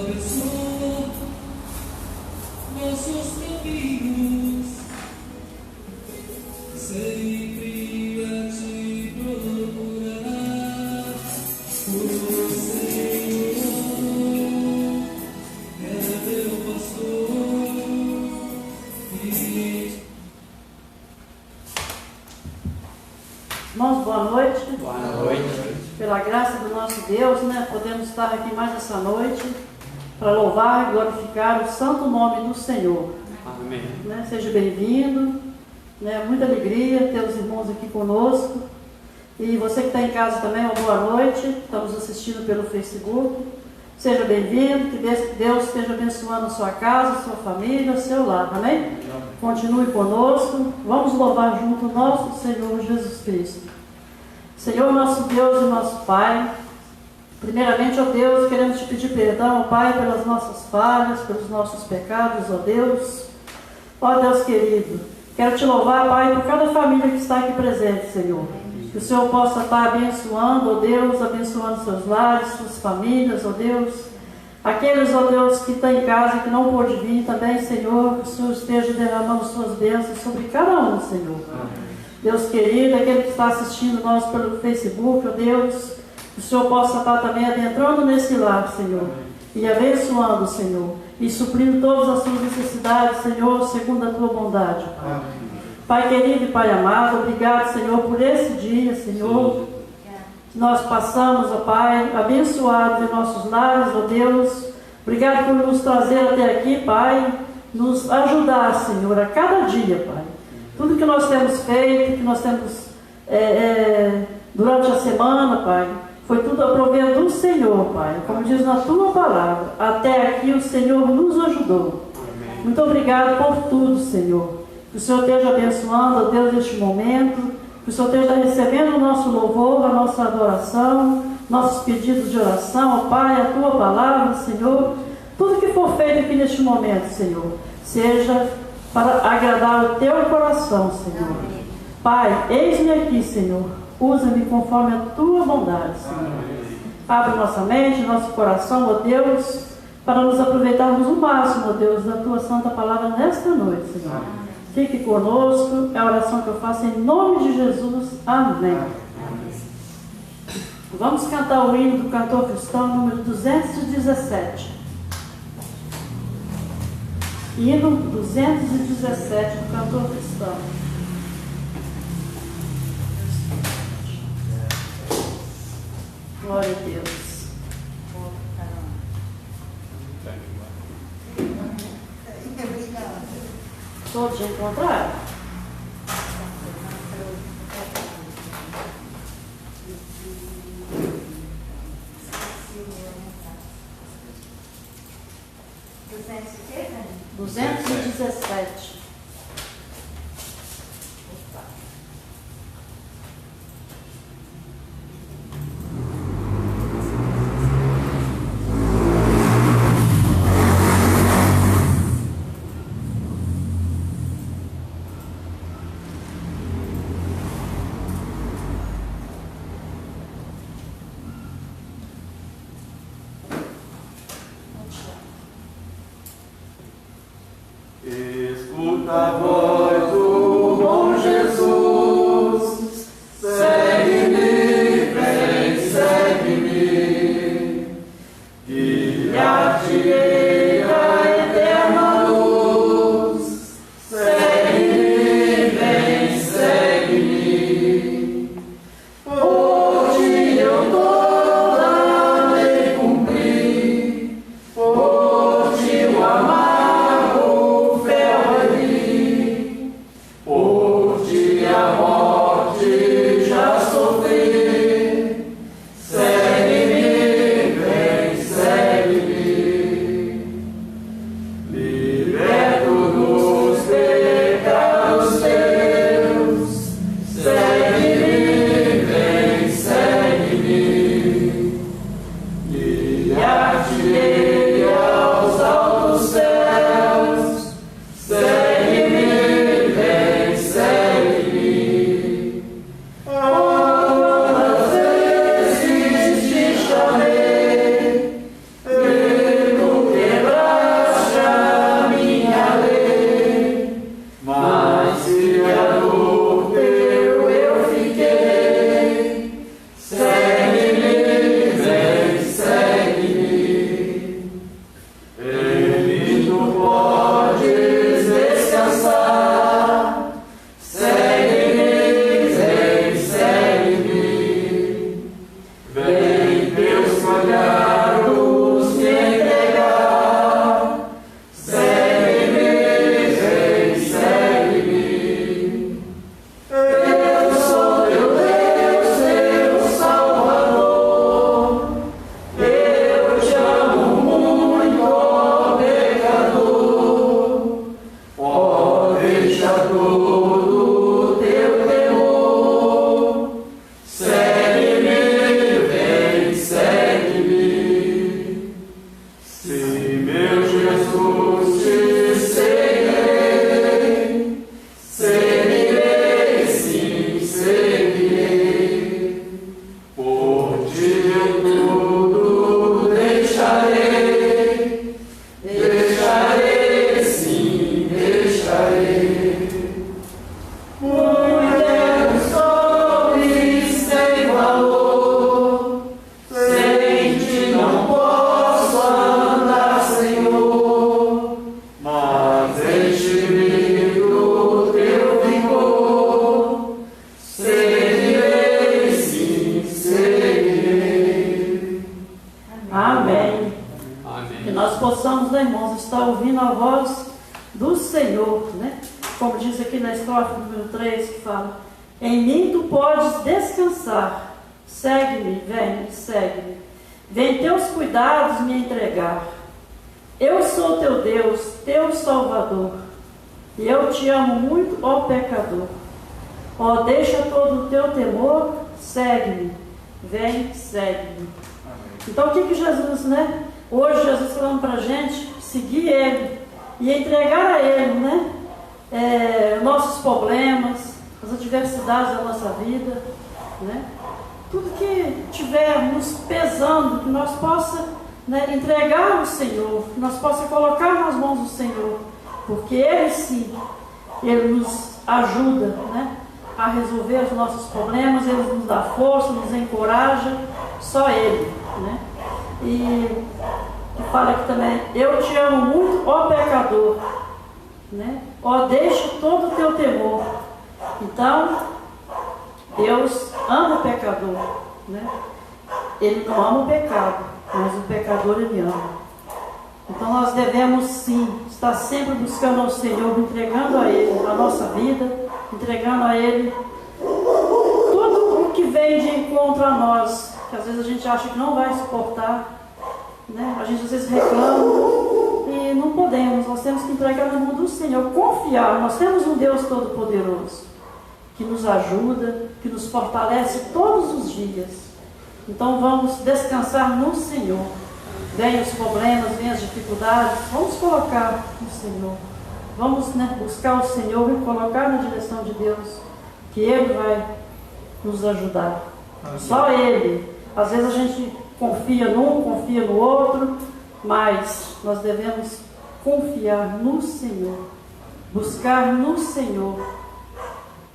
abençoa nossos caminhos, sempre a te procurar. O Senhor é meu pastor e... Irmãos, boa noite. Boa noite. Pela graça do nosso Deus, podemos estar aqui mais essa noite para louvar e glorificar o santo nome do Senhor. Amém. Seja bem-vindo, muita alegria ter os irmãos aqui conosco. E você que está em casa também, uma boa noite. Estamos assistindo pelo Facebook. Seja bem-vindo, que Deus esteja abençoando a sua casa, a sua família, o seu lar. Amém? Continue conosco. Vamos louvar junto o nosso Senhor Jesus Cristo. Senhor, nosso Deus e nosso Pai, primeiramente, ó Deus, queremos te pedir perdão, ó Pai, pelas nossas falhas, pelos nossos pecados, ó Deus. Ó Deus querido, quero te louvar, Pai, por cada família que está aqui presente, Senhor. Que o Senhor possa estar abençoando, ó Deus, abençoando seus lares, suas famílias, ó Deus. Aqueles, ó Deus, que estão em casa, que não pôde vir também, Senhor, que o Senhor esteja derramando suas bênçãos sobre cada um, Senhor. Deus querido, aquele que está assistindo nós pelo Facebook, ó Deus, que o Senhor possa estar também adentrando nesse lar, Senhor, e abençoando, Senhor, e suprindo todas as suas necessidades, Senhor, segundo a tua bondade, Pai. Pai querido e Pai amado, obrigado, Senhor, por esse dia, Senhor, que nós passamos, ó Pai, abençoados em nossos lares, ó Deus. Obrigado por nos trazer até aqui, Pai, nos ajudar, Senhor, a cada dia, Pai. Tudo que nós temos feito, que nós temos durante a semana, Pai, foi tudo a prover do Senhor, Pai. Como diz na tua palavra, até aqui o Senhor nos ajudou. Amém. Muito obrigado por tudo, Senhor. Que o Senhor esteja abençoando, ó Deus, neste momento. Que o Senhor esteja recebendo o nosso louvor, a nossa adoração, nossos pedidos de oração, ó Pai, a tua palavra, Senhor. Tudo que for feito aqui neste momento, Senhor, seja para agradar o teu coração, Senhor. Amém. Pai, eis-me aqui, Senhor. Usa-me conforme a tua bondade, Senhor. Amém. Abre nossa mente, nosso coração, ó Deus, para nos aproveitarmos o máximo, ó Deus, da tua santa palavra nesta noite, Senhor. Amém. Fique conosco, é a oração que eu faço em nome de Jesus. Amém. Amém. Vamos cantar o hino do cantor cristão número 217. Hino 217 do cantor cristão. Glória a Deus. Todos encontraram? R$ 217. Escuta a voz do bom Jesus, segue-me, vem, segue-me, guiar-te-ei a eterna luz, segue-me, vem, segue-me, por ti eu toda a lei cumpri, por ti o amar. Por ti a morte já sofri, segue-me, vem, segue-me, liberto dos pecados teus, segue-me, vem, segue-me, guiar-te-ei aos altos céus, segue-me. Quantas vezes te chamei, Amém. Amém. Que nós possamos, né, irmãos, estar ouvindo a voz do Senhor, né? Como diz aqui na estrofe número 3, que fala: em mim tu podes descansar, segue-me, vem, segue-me. Vem teus cuidados me entregar. Eu sou teu Deus, teu Salvador, e eu te amo muito, ó pecador. Ó, deixa todo o teu temor, segue-me, vem, segue-me. Então o que Jesus, né? Hoje Jesus falando para a gente seguir Ele e entregar a Ele, né? Nossos problemas, as adversidades da nossa vida, né? Tudo que estiver nos pesando, que nós possa, né, entregar ao Senhor, que nós possa colocar nas mãos do Senhor, porque Ele sim, Ele nos ajuda, né, a resolver os nossos problemas, Ele nos dá força, nos encoraja, só Ele, né? E fala aqui também: eu te amo muito, ó pecador, né? Ó, deixa todo o teu temor. Então, Deus ama o pecador, né? Ele não ama o pecado, mas o pecador Ele ama. Então nós devemos sim estar sempre buscando ao Senhor, entregando a Ele a nossa vida, entregando a Ele tudo o que vem de encontro a nós, que às vezes a gente acha que não vai suportar, né? A gente às vezes reclama e não podemos. Nós temos que entregar na mão do Senhor, confiar. Nós temos um Deus Todo-Poderoso que nos ajuda, que nos fortalece todos os dias. Então vamos descansar no Senhor. Vem os problemas, vem as dificuldades, vamos colocar no Senhor. Vamos, né, buscar o Senhor e colocar na direção de Deus, que Ele vai nos ajudar. Só Ele. Às vezes a gente confia num, confia no outro, mas nós devemos confiar no Senhor, buscar no Senhor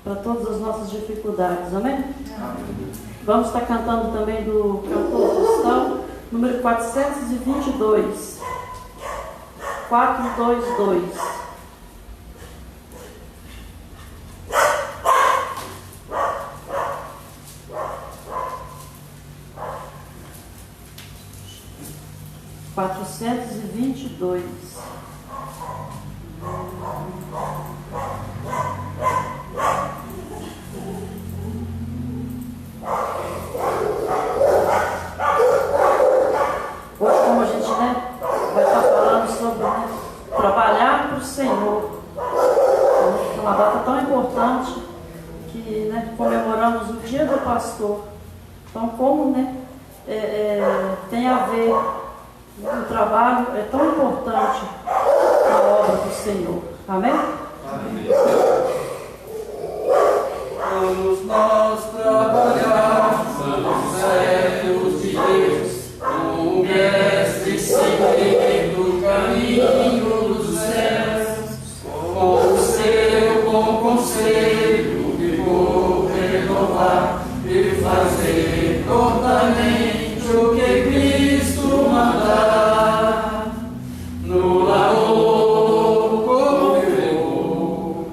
para todas as nossas dificuldades. Amém? Amém. Vamos estar cantando também do cantor cristão, número 422. 422. Hoje, como a gente, né, vai estar falando sobre, né, trabalhar para o Senhor. É uma data tão importante que, né, comemoramos o Dia do Pastor. Então, como, né, tem a ver, o trabalho é tão importante na obra do Senhor. Amém? Amém. Vamos nós trabalhar, são servos de Deus, o mestre seguindo o caminho dos céus, com o seu bom conselho que vou renovar e fazer totalmente o que Cristo mandar. No labor como eu,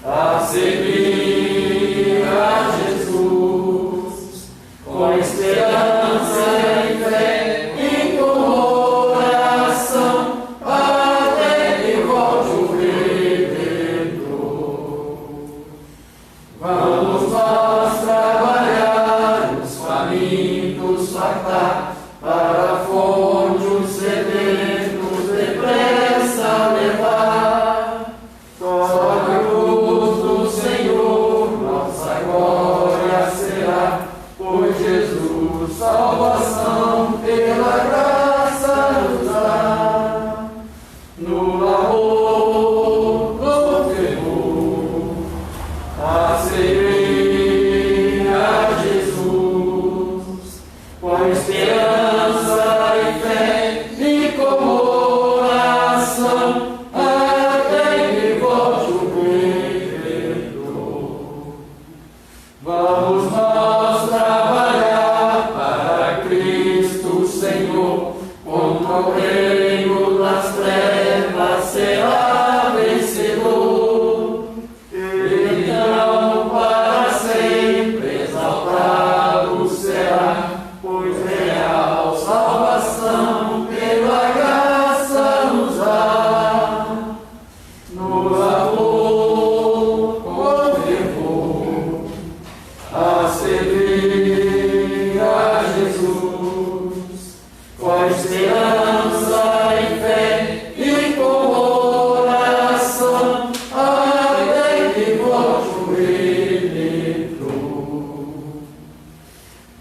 a servir a Jesus, com esperança e fé e com oração, até que volte o Redentor. Vamos nós trabalhar, os famintos fartar, para a fonte os sedentos depressa levar. Só a cruz do Senhor nossa glória será, pois Jesus salvação pela graça nos dá. No labor do temor, a servir a Jesus, com esperança e fé e com oração, até que volte o Redentor. Vamos nós trabalhar para Cristo Senhor, contra o reino das trevas será vencedor. Então para sempre exaltado será, pois real salvação esperança e fé e com oração, até que volte o Redentor.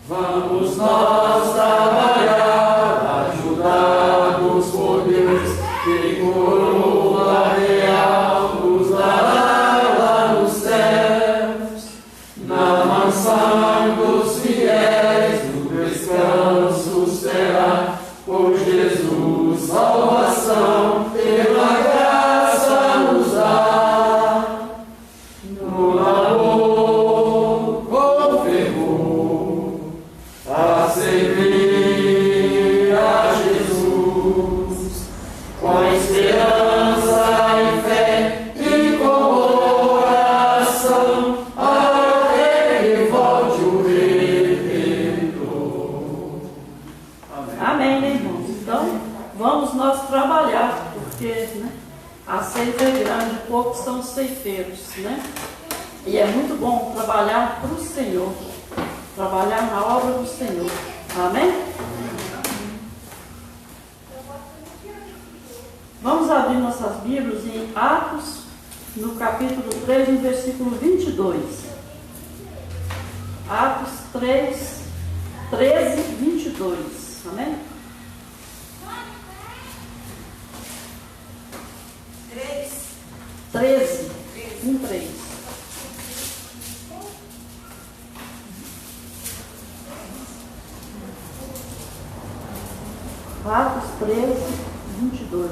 Vamos nós trabalhar, ajudados por Deus, que coroa real nos dará lá nos céus, na mansão dos fiéis, no descanso será, por Jesus salvação, pela graça nos dá. No labor com fervor, a servir a Jesus, com esperança e fé e com oração, até que volte o Redentor. Amém, né, irmãos? Então, vamos nós trabalhar, porque a ceifa é grande, poucos são os ceifeiros, né? E é muito bom trabalhar para o Senhor, trabalhar na obra do Senhor. Amém? Vamos abrir nossas Bíblias em Atos, no capítulo 3, no versículo 22. Atos 3, 13, 22. Amém? 13, 3. Atos 13, 22.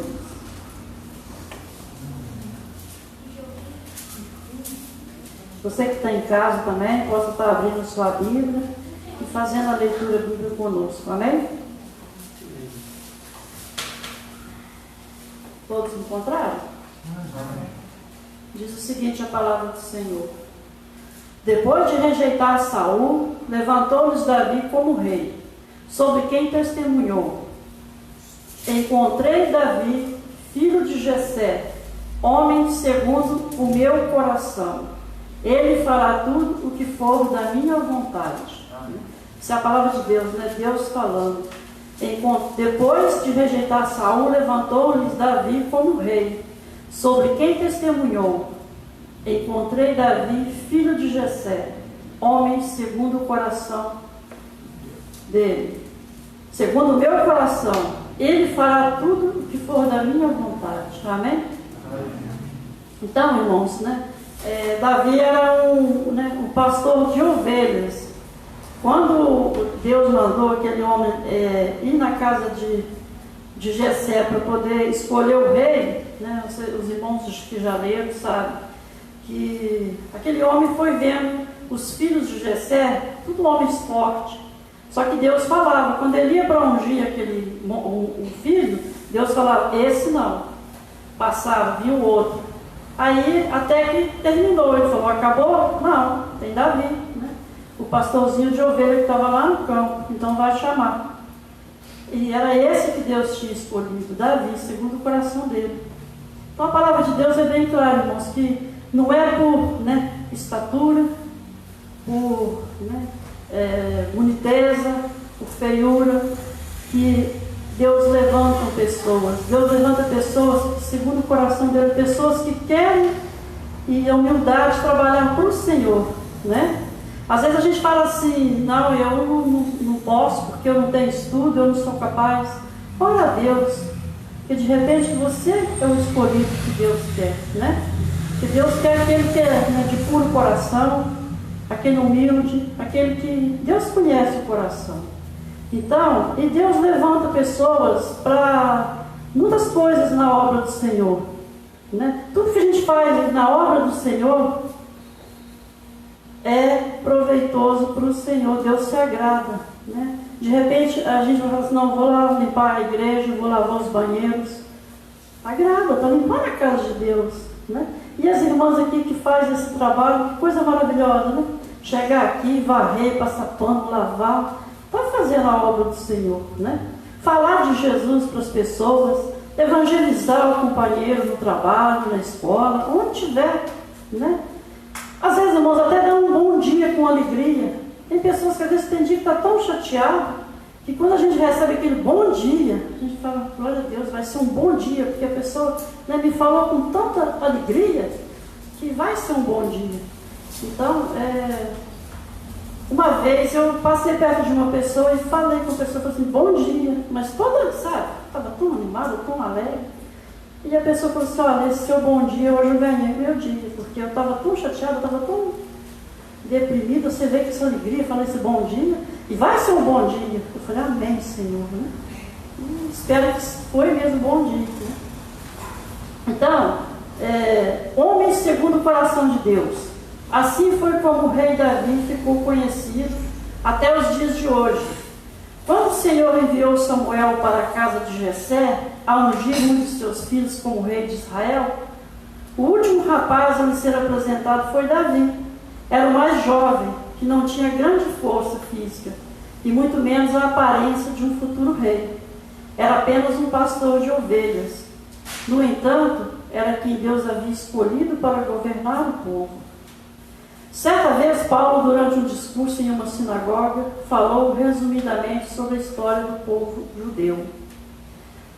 Você que está em casa também, possa estar abrindo sua Bíblia e fazendo a leitura bíblica conosco. Amém? Todos encontraram? Diz o seguinte a palavra do Senhor. Depois de rejeitar Saul, levantou-lhes Davi como rei, sobre quem testemunhou. Encontrei Davi, filho de Jessé, homem segundo o meu coração. Ele fará tudo o que for da minha vontade. Isso é a palavra de Deus, né? Deus falando. Depois de rejeitar Saul, levantou-lhes Davi como rei, sobre quem testemunhou. Encontrei Davi, filho de Jessé, homem segundo o coração dele. Segundo o meu coração, ele fará tudo o que for da minha vontade. Amém? Então, irmãos, Davi era um pastor de ovelhas. Quando Deus mandou aquele homem ir na casa de Jessé para poder escolher o rei, os irmãos que já leram sabem que aquele homem foi vendo os filhos de Jessé, tudo homens fortes. Só que Deus falava, quando ele ia para ungir um filho, Deus falava, esse não. Passava, vinha o outro. Aí até que terminou, ele falou, acabou? Não, tem Davi, o pastorzinho de ovelha que estava lá no campo, então vai chamar. E era esse que Deus tinha escolhido, Davi, segundo o coração dele. Então a palavra de Deus é bem clara, irmãos, que não é por estatura, por boniteza, por feiura, que Deus levanta pessoas. Deus levanta pessoas segundo o coração dele, pessoas que querem e a humildade trabalhar para o Senhor, Às vezes a gente fala assim, não, eu não posso porque eu não tenho estudo, eu não sou capaz. Ora a Deus, que de repente você é o escolhido que Deus quer, Que Deus quer aquele que é de puro coração, aquele humilde, aquele que Deus conhece o coração. Então, e Deus levanta pessoas para muitas coisas na obra do Senhor, Tudo que a gente faz na obra do Senhor é proveitoso para o Senhor, Deus se agrada, De repente a gente vai falar assim, não, vou lá limpar a igreja, vou lavar os banheiros. Agrada, está limpando a casa de Deus, E as irmãs aqui que fazem esse trabalho, que coisa maravilhosa, Chegar aqui, varrer, passar pano, lavar, está fazendo a obra do Senhor, Falar de Jesus para as pessoas, evangelizar o companheiro no trabalho, na escola, onde tiver, Às vezes, irmãos, até dar um bom dia com alegria. Tem pessoas que às vezes tem dia que está tão chateado que quando a gente recebe aquele bom dia, a gente fala, glória a Deus, vai ser um bom dia, porque a pessoa, né, me falou com tanta alegria que vai ser um bom dia. Então, uma vez eu passei perto de uma pessoa e falei com a pessoa, falei assim, bom dia, mas toda, sabe, estava tão animada, tão alegre. E a pessoa falou assim, olha, esse seu bom dia hoje eu ganhei meu dia, porque eu estava tão chateada, estava tão deprimida, você veio com essa alegria, falei esse bom dia, e vai ser um bom dia. Eu falei, amém, Senhor, né? E espero que foi mesmo um bom dia, né? Então, homem segundo o coração de Deus. Assim foi como o rei Davi ficou conhecido até os dias de hoje. Quando o Senhor enviou Samuel para a casa de Jessé, a ungir um de seus filhos como rei de Israel, o último rapaz a lhe ser apresentado foi Davi. Era o mais jovem, que não tinha grande força física, e muito menos a aparência de um futuro rei. Era apenas um pastor de ovelhas. No entanto, era quem Deus havia escolhido para governar o povo. Certa vez, Paulo, durante um discurso em uma sinagoga, falou resumidamente sobre a história do povo judeu.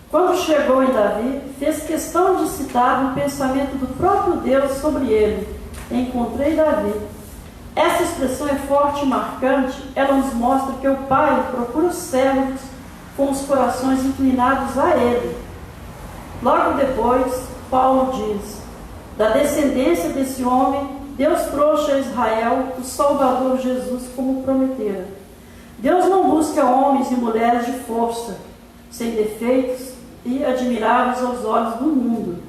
Quando chegou em Davi, fez questão de citar um pensamento do próprio Deus sobre ele. Encontrei Davi. Essa expressão é forte e marcante. Ela nos mostra que o Pai procura servos com os corações inclinados a Ele. Logo depois, Paulo diz, da descendência desse homem, Deus trouxe a Israel o Salvador Jesus como prometera. Deus não busca homens e mulheres de força, sem defeitos e admiráveis aos olhos do mundo.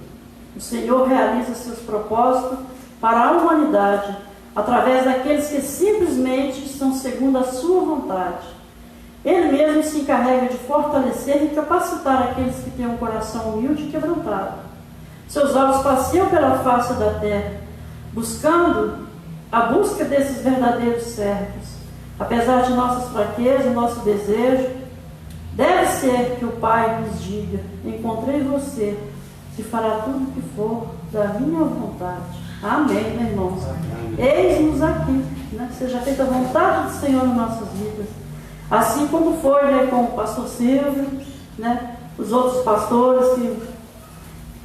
O Senhor realiza seus propósitos para a humanidade, através daqueles que simplesmente estão segundo a sua vontade. Ele mesmo se encarrega de fortalecer e capacitar aqueles que têm um coração humilde e quebrantado. Seus olhos passeiam pela face da terra, a busca desses verdadeiros servos. Apesar de nossas fraquezas e nosso desejo, deve ser que o Pai nos diga, encontrei você, que fará tudo o que for da minha vontade. Amém, meus irmãos? Eis-nos aqui, né? Seja feita a vontade do Senhor nas nossas vidas. Assim como foi, né, com o pastor Silvio, né, os outros pastores que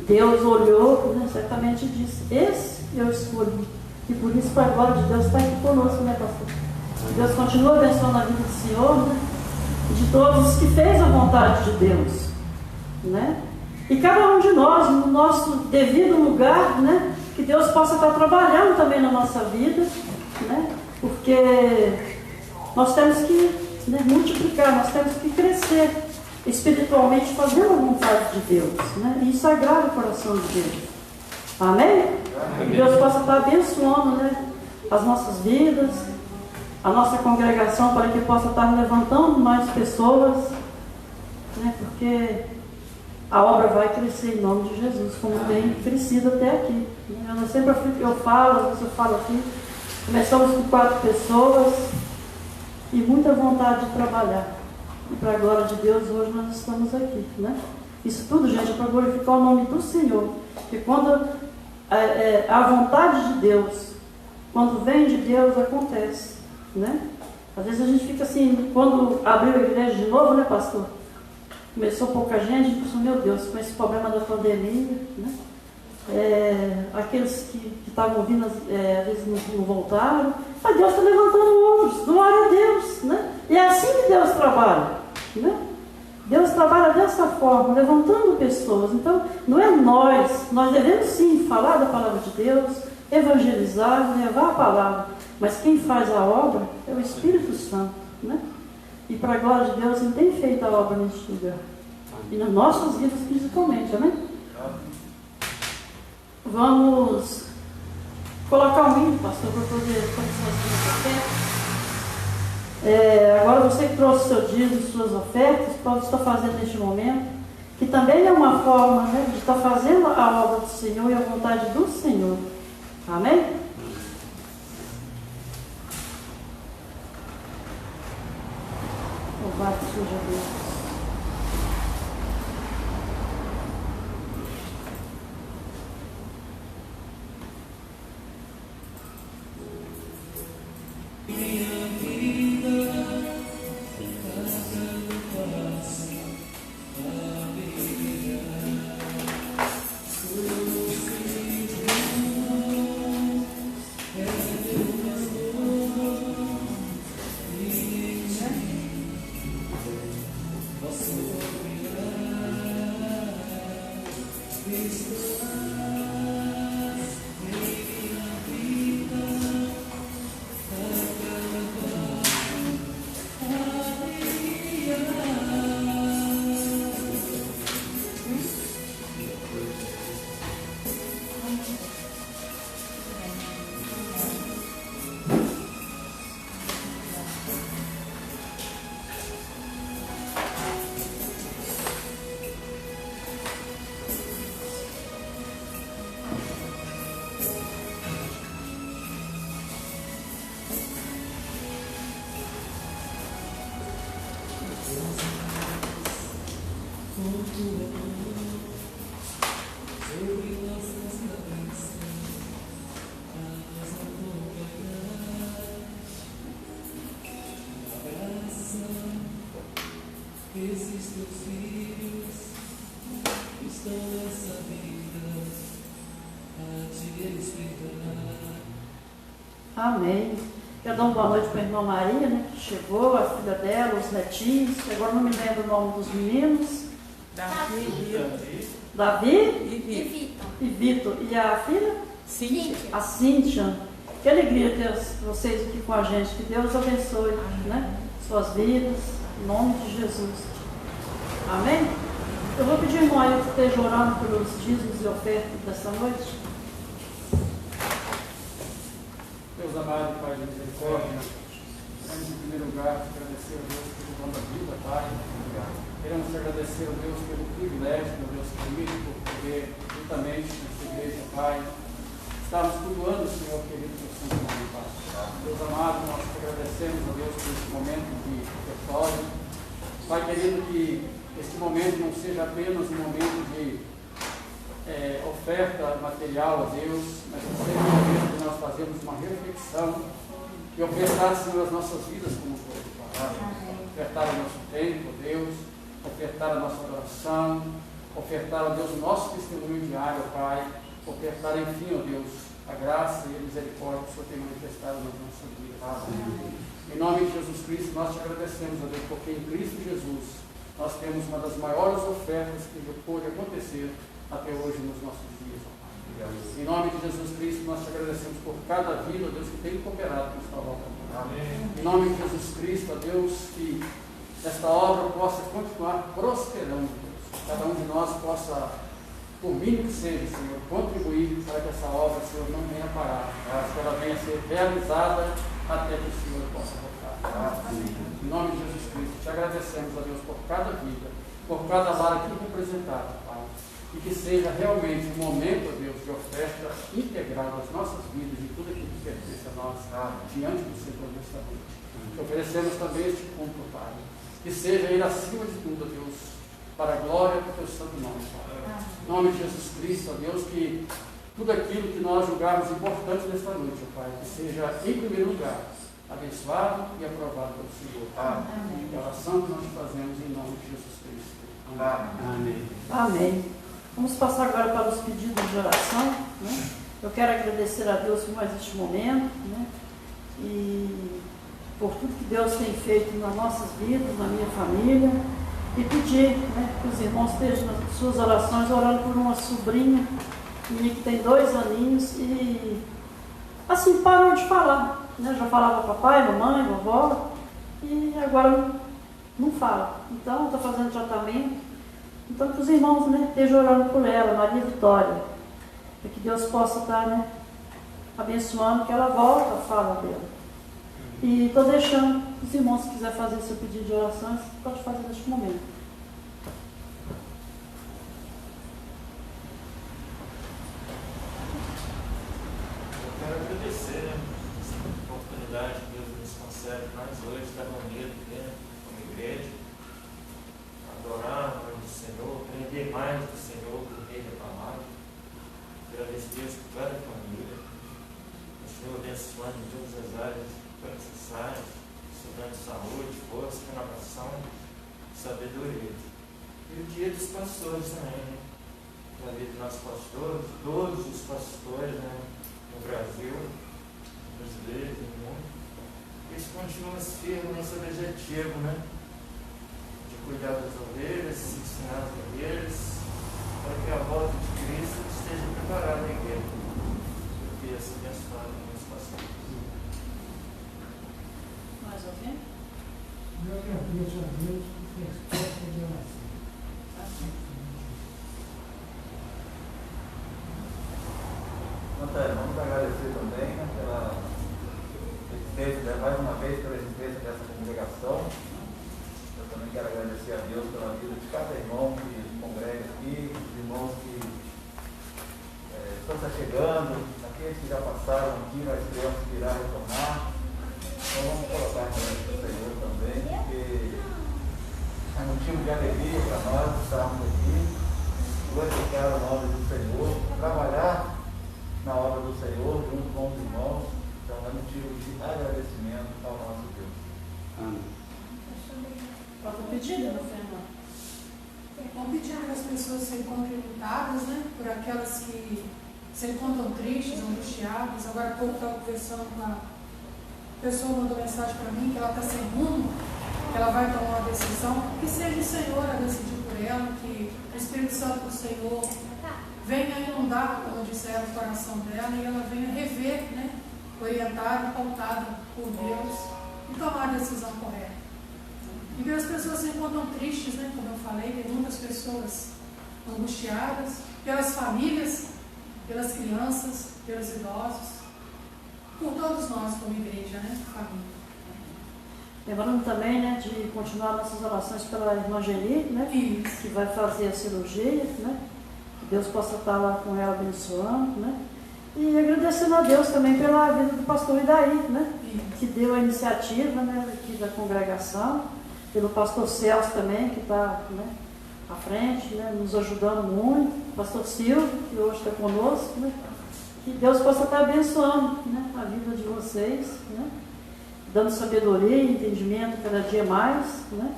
Deus olhou, né, certamente disse, esse eu escolhi. E por isso, para a glória de Deus, está aqui conosco, né, pastor? Deus continua abençoando a vida do Senhor, né, de todos os que fez a vontade de Deus, né? E cada um de nós, no nosso devido lugar, né, que Deus possa estar trabalhando também na nossa vida, né? Porque nós temos que, né, multiplicar, nós temos que crescer espiritualmente fazendo a vontade de Deus, né? E isso agrada o coração de Deus. Amém? Que Deus possa estar abençoando, né, as nossas vidas, a nossa congregação, para que possa estar levantando mais pessoas, né? Porque a obra vai crescer em nome de Jesus, como tem crescido até aqui. Eu falo, às vezes eu falo aqui, começamos com 4 pessoas e muita vontade de trabalhar. E para a glória de Deus, hoje nós estamos aqui, né? Isso tudo, gente, é para glorificar o nome do Senhor. Porque quando a vontade de Deus, quando vem de Deus, acontece, né? Às vezes a gente fica assim, quando abriu a igreja de novo, né, pastor? Começou pouca gente, a gente pensou, meu Deus, com esse problema da pandemia, né? Aqueles que estavam vindo, às vezes não voltaram, mas Deus está levantando outros, glória a Deus, né? E é assim que Deus trabalha, né? Deus trabalha dessa forma, levantando pessoas. Então, não é nós devemos sim falar da palavra de Deus, evangelizar, levar a palavra, mas quem faz a obra é o Espírito Santo, né? E para a glória de Deus, Ele tem feito a obra neste lugar. E nas nossas vidas principalmente, amém? Vamos colocar um hino, pastor, para poder começar as ofertas. Agora você que trouxe seu dízimo e suas ofertas, pode estar fazendo neste momento, que também é uma forma, né, de estar fazendo a obra do Senhor e a vontade do Senhor. Amém? Louvado seja Deus. Minha vida, casa Esses teus filhos estão nessa vida a te respeitar. Amém. Quero dar uma boa noite para a irmã Maria, né, que chegou, a filha dela, os netinhos. Agora não me lembro o nome dos meninos. Davi e Vitor. E a filha? Cíntia. A Cíntia. Que alegria ter vocês aqui com a gente. Que Deus abençoe, né, suas vidas, em nome de Jesus. Amém? Eu vou pedir, irmão, aí que esteja orando pelos dízimos e ofertas dessa noite. Deus amado, Pai de misericórdia, queremos em primeiro lugar agradecer a Deus pelo dom da vida, Pai. Queremos te agradecer a Deus pelo privilégio, meu Deus querido, por poder, juntamente nessa igreja, Pai, estarmos cultuando o Senhor querido pelo Santo Nome, Pai. Deus amado, nós te agradecemos a Deus por esse momento de refeitório. Pai querido, que este momento não seja apenas um momento de oferta material a Deus, mas que seja um momento que nós fazemos uma reflexão e ofertar, Senhor, as nossas vidas como foi, Pai. Ofertar o nosso tempo, Deus, ofertar a nossa adoração, ofertar, ó Deus, o nosso testemunho diário, Pai, ofertar, enfim, ó Deus, a graça e a misericórdia que o Senhor tem manifestado nas nossas vidas. Em nome de Jesus Cristo, nós te agradecemos, ó Deus, porque em Cristo Jesus nós temos uma das maiores ofertas que pôde acontecer até hoje nos nossos dias, ó Pai. Em nome de Jesus Cristo, nós te agradecemos por cada vida, ó Deus, que tem cooperado com esta obra. Em nome de Jesus Cristo, ó Deus, que esta obra possa continuar prosperando, Deus. Cada um de nós possa, por mínimo que seja, Senhor, contribuir para que essa obra, Senhor, não venha parar, mas que ela venha a ser realizada até que o Senhor possa voltar. Em nome de Jesus Cristo, te agradecemos, ó Deus, por cada vida, por cada lar aqui representada, Pai. E que seja realmente um momento, ó Deus, de oferta integral das nossas vidas e tudo aquilo que pertence a nós, diante do Senhor nesta noite. Te oferecemos também este culto, Pai. Que seja ele acima de tudo, ó Deus, para a glória do teu santo nome, Pai. Em nome de Jesus Cristo, ó Deus, que tudo aquilo que nós julgarmos importante nesta noite, ó Pai, que seja, em primeiro lugar, abençoado e aprovado pelo Senhor. Amém. E a oração que nós fazemos em nome de Jesus Cristo. Amém. Amém. Vamos passar agora para os pedidos de oração, né? Eu quero agradecer a Deus por mais este momento, né? E por tudo que Deus tem feito nas nossas vidas, na minha família, e pedir, né, que os irmãos estejam nas suas orações orando por uma sobrinha minha que tem 2 aninhos e assim parou de falar, né? Já falava papai, mamãe, vovó e agora não fala. Então está fazendo tratamento. Então que os irmãos, né, estejam orando por ela, Maria Vitória, para que Deus possa estar, né, abençoando, que ela volta a fala dela. E estou deixando os irmãos, se quiser fazer seu pedido de oração, pode fazer neste momento. Eu quero agradecer, né, essa oportunidade que Deus nos concede mais hoje, estar reunido aqui como igreja, adorar o nome do Senhor, aprender mais do Senhor, do Rei da Palavra. Agradecer a Deus por cada família, o Senhor abençoando em todas as áreas necessárias, estudando saúde, força, renovação, sabedoria. E o dia dos pastores também, né? A vida dos nossos pastores, todos os pastores, né, no Brasil, brasileiros, no mundo. Isso continua firme nesse objetivo, né? De cuidar das ovelhas, ensinar as ovelhas, para que a volta de vamos agradecer também, né, pela existência, mais uma vez, pela existência dessa congregação. Eu também quero agradecer a Deus pela vida de cada irmão que congrega aqui, os irmãos que estão se chegando, aqueles que já passaram aqui, mas crianças que irão retornar. Então vamos colocar diante do Senhor também, porque é motivo de alegria para nós estarmos aqui, glorificar o nome do Senhor, trabalhar na obra do Senhor junto com os irmãos. Então é motivo de agradecimento ao nosso Deus. Amém. Falta pedido, meu Fernando? Vamos pedir para as pessoas se encontrem lutadas, né? Por aquelas que se encontram tristes, angustiadas. Agora há pouco estava conversando com a pessoa, mandou mensagem para mim que ela está sem rumo, que ela vai tomar uma decisão. Que seja o Senhor a decidir por ela, que o Espírito Santo do Senhor venha inundar, como disseram, o coração dela e ela venha rever, né? Orientada, pautada por Deus e tomar a decisão correta. E que as pessoas se encontram tristes, né? Como eu falei, tem muitas pessoas angustiadas, pelas famílias, pelas crianças, pelos idosos, por todos nós como igreja, né? Família. Lembrando também, né, de continuar nossas orações pela irmã Geni, né? Isso. Que vai fazer a cirurgia, né? Que Deus possa estar lá com ela abençoando, né? E agradecendo a Deus também pela vida do pastor Idaí, né? Isso. Que deu a iniciativa, né, aqui da congregação, pelo pastor Celso também, que está, né, à frente, né, nos ajudando muito, o pastor Silvio, que hoje está conosco, né? Que Deus possa estar abençoando, né, a vida de vocês, né? Dando sabedoria e entendimento cada dia mais, né?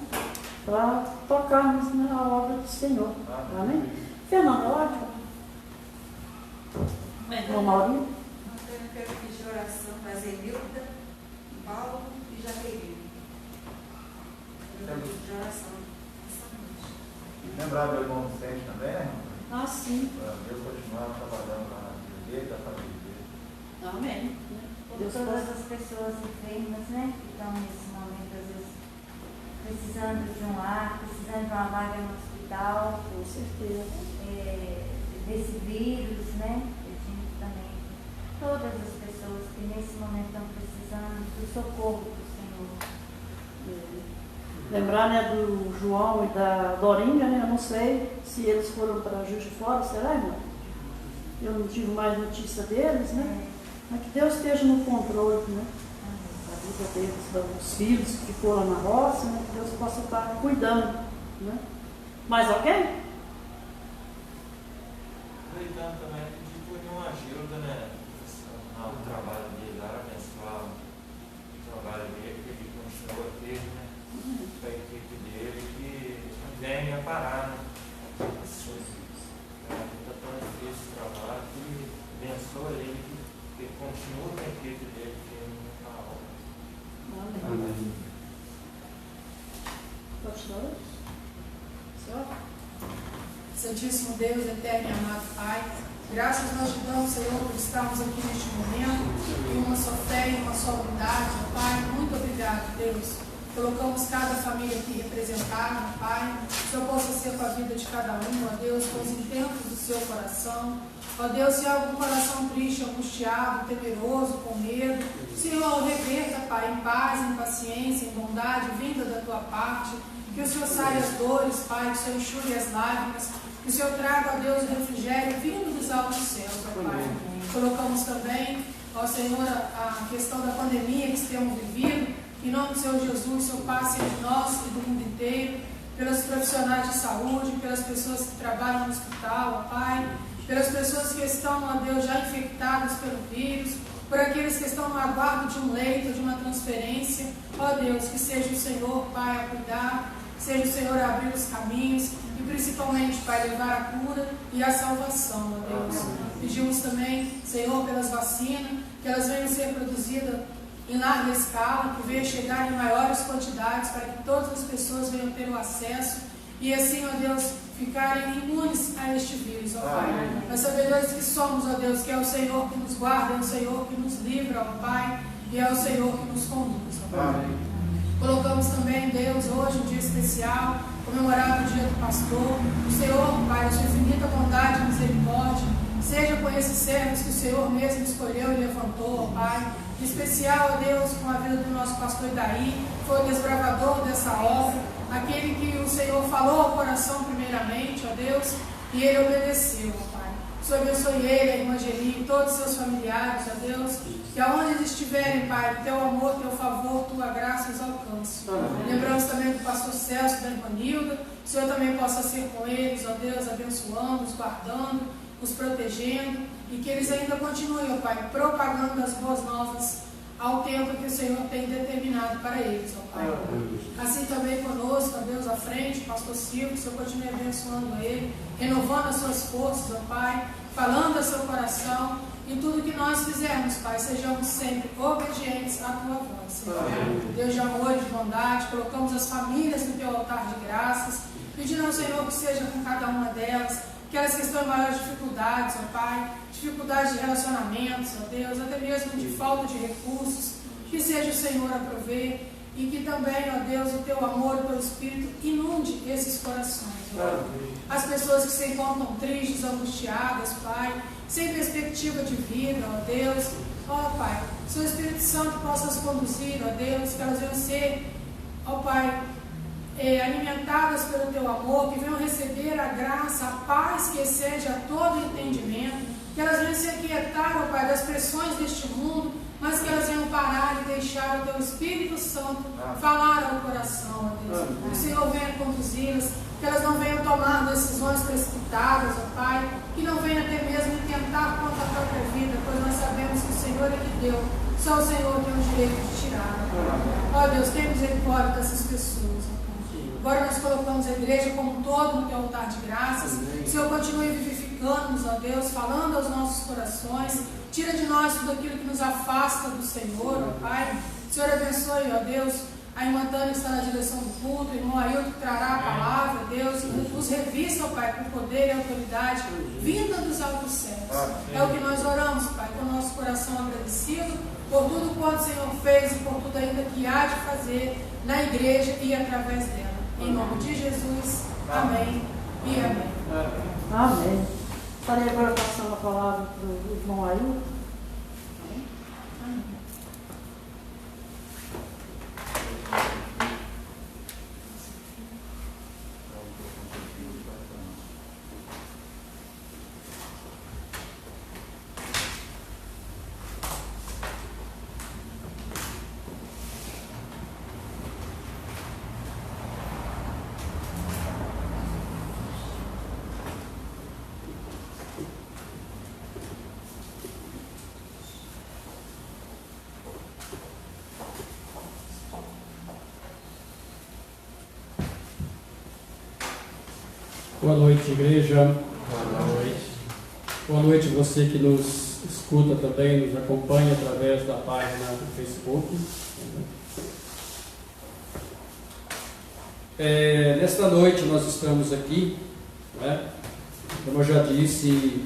Para tocarmos, né, a obra do Senhor. Amém? Fernanda, ótimo. Irmão Maurinho? Eu quero pedir oração para Zenilda, Paulo e Jaqueline. Eu quero pedir oração essa noite. Lembrar do irmão Vicente também, né? Ah, sim. Para Deus continuar trabalhando lá na vida dele, da família dele. Amém. Por Deus todas possa... as pessoas enfermas, né, que estão nesse momento, às vezes, precisando de um lar, precisando de uma vaga no hospital, Com certeza. desse vírus, né, pedindo também todas as pessoas que nesse momento estão precisando do socorro do Senhor. Lembrar, né, do João e da Dorinha, né? Eu não sei se eles foram para Juiz de Fora, será, irmão? Eu não tive mais notícia deles, né? Mas que Deus esteja no controle, né? Da vida deles, dos filhos que ficou lá na roça, né? Que Deus possa estar cuidando, né? Mais alguém? Aproveitando também, pedir por uma ajuda, né? No trabalho dele lá, abençoar o trabalho dele, que ele continua a ter, né? Para a equipe dele, que não venha parar, né? Está tão difícil esse trabalho, que abençoa ele, que continue com a equipe dele, que ele não está obra. Amém. Pastor? Senhor? Santíssimo Deus, eterno e amado Pai, graças nós te damos, Senhor, por estarmos aqui neste momento, em uma só fé, em uma só unidade, Pai. Muito obrigado, Deus. Colocamos cada família aqui representada, Pai. Que o Senhor possa ser com a vida de cada um, ó Deus, com os intentos do seu coração. Ó Deus, se há algum coração triste, angustiado, temeroso, com medo, Senhor, reverta, Pai, em paz, em paciência, em bondade, vinda da tua parte. Que o Senhor saia as dores, Pai, que o Senhor enxugue as lágrimas. Que o Senhor traga, ó Deus, o refrigério vindo dos altos céus, ó Pai. Colocamos também, ó Senhor, a questão da pandemia que temos vivido. Em nome do Senhor Jesus, o Senhor passe de nós e do mundo inteiro, pelos profissionais de saúde, pelas pessoas que trabalham no hospital, ó Pai, pelas pessoas que estão, ó Deus, já infectadas pelo vírus, por aqueles que estão no aguardo de um leito, de uma transferência. Ó Deus, que seja o Senhor, Pai, a cuidar, seja o Senhor a abrir os caminhos e principalmente, Pai, levar a cura e a salvação, ó Deus. Pedimos também, Senhor, pelas vacinas, que elas venham ser produzidas em larga escala, que venha chegar em maiores quantidades, para que todas as pessoas venham ter o acesso e assim, ó Deus, ficarem imunes a este vírus, ó Pai. Nós sabedores que somos, ó Deus, que é o Senhor que nos guarda, é o Senhor que nos livra, ó Pai, e é o Senhor que nos conduz, ó Pai. Colocamos também, Deus, hoje um dia especial, comemorado o dia do pastor. O Senhor, Pai, a sua infinita bondade e misericórdia, Seja com esses servos que o Senhor mesmo escolheu e levantou, ó Pai. Em especial, ó Deus, com a vida do nosso pastor Idaí, foi o desbravador dessa obra, aquele que o Senhor falou ao coração primeiramente, ó Deus, e ele obedeceu, ó Pai. O Senhor abençoe ele, a irmã Geli, e todos os seus familiares, ó Deus, que aonde eles estiverem, Pai, teu amor, teu favor, tua graça os alcance. Lembramos também do pastor Celso, da irmã Nilda, o Senhor também possa ser com eles, ó Deus, abençoando-os, guardando, os protegendo, e que eles ainda continuem, ó Pai, propagando as boas novas ao tempo que o Senhor tem determinado para eles, ó Pai. Assim também conosco, ó Deus, à frente, o pastor Silvio, que o Senhor continue abençoando ele, renovando as suas forças, ó Pai, falando ao seu coração, e tudo que nós fizermos, Pai, sejamos sempre obedientes à tua voz, Senhor. Deus de amor e de bondade, colocamos as famílias no teu altar de graças, pedindo ao Senhor que seja com cada uma delas, aquelas que estão em maiores dificuldades, ó Pai, dificuldades de relacionamentos, ó Deus, até mesmo de falta de recursos, que seja o Senhor a prover, e que também, ó Deus, o teu amor, o teu Espírito inunde esses corações, ó. As pessoas que se encontram tristes, angustiadas, Pai, sem perspectiva de vida, ó Deus, ó Pai, que o Espírito Santo possa as conduzir, ó Deus, que elas venham ser, ó Pai, alimentadas pelo teu amor, que venham receber a graça, a paz que excede a todo entendimento, que elas venham se aquietar, ó Pai, das pressões deste mundo, mas que elas venham parar e deixar o teu Espírito Santo falar ao coração, ó Deus. Que o Senhor venha conduzi-las, que elas não venham tomar decisões precipitadas, ó Pai, que não venham até mesmo tentar contra a própria vida, pois nós sabemos que o Senhor é que deu, só o Senhor tem o direito de tirar. Ó Deus, tem misericórdia dessas pessoas, ó Pai. Agora nós colocamos a igreja como um todo no teu altar de graças. O Senhor continue vivificando-nos, ó Deus, falando aos nossos corações. Tira de nós tudo aquilo que nos afasta do Senhor, ó Pai. O Senhor abençoe, ó Deus, a irmã Tânia que está na direção do culto, o irmão Ailton que trará a palavra, Deus, os revista, ó Pai, com poder e autoridade, vinda dos altos céus. É o que nós oramos, Pai, com o nosso coração agradecido por tudo quanto o Senhor fez e por tudo ainda que há de fazer na igreja e através dela. Em nome de Jesus, amém e amém. Amém. Estarei agora passando a palavra para o irmão Ailton. Boa noite, igreja. Boa noite. Boa noite você que nos escuta também, nos acompanha através da página do Facebook. Nesta noite nós estamos aqui, né? Como eu já disse,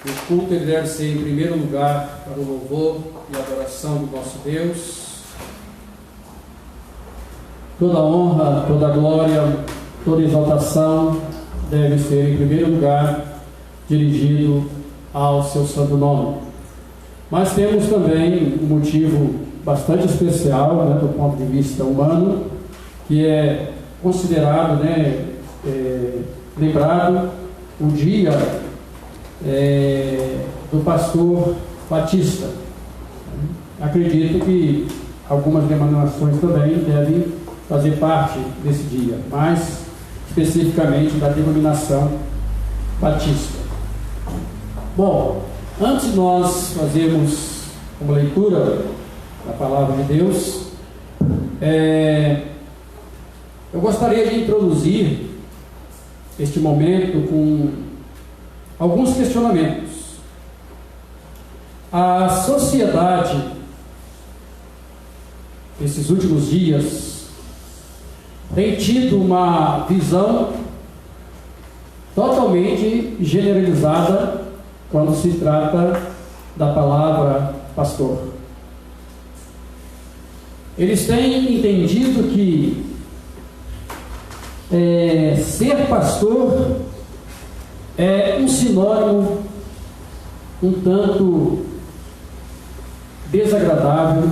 o culto ele deve ser em primeiro lugar para o louvor e adoração do nosso Deus. Toda honra, toda glória, toda exaltação deve ser, em primeiro lugar, dirigido ao seu santo nome. Mas temos também um motivo bastante especial, né, do ponto de vista humano, que é considerado, né, lembrado o dia do pastor Batista. Acredito que algumas denominações também devem fazer parte desse dia, mas especificamente da denominação batista. Bom, antes de nós fazermos uma leitura da palavra de Deus, eu gostaria de introduzir este momento com alguns questionamentos. A sociedade, nesses últimos dias, tem tido uma visão totalmente generalizada quando se trata da palavra pastor. Eles têm entendido que ser pastor é um sinônimo um tanto desagradável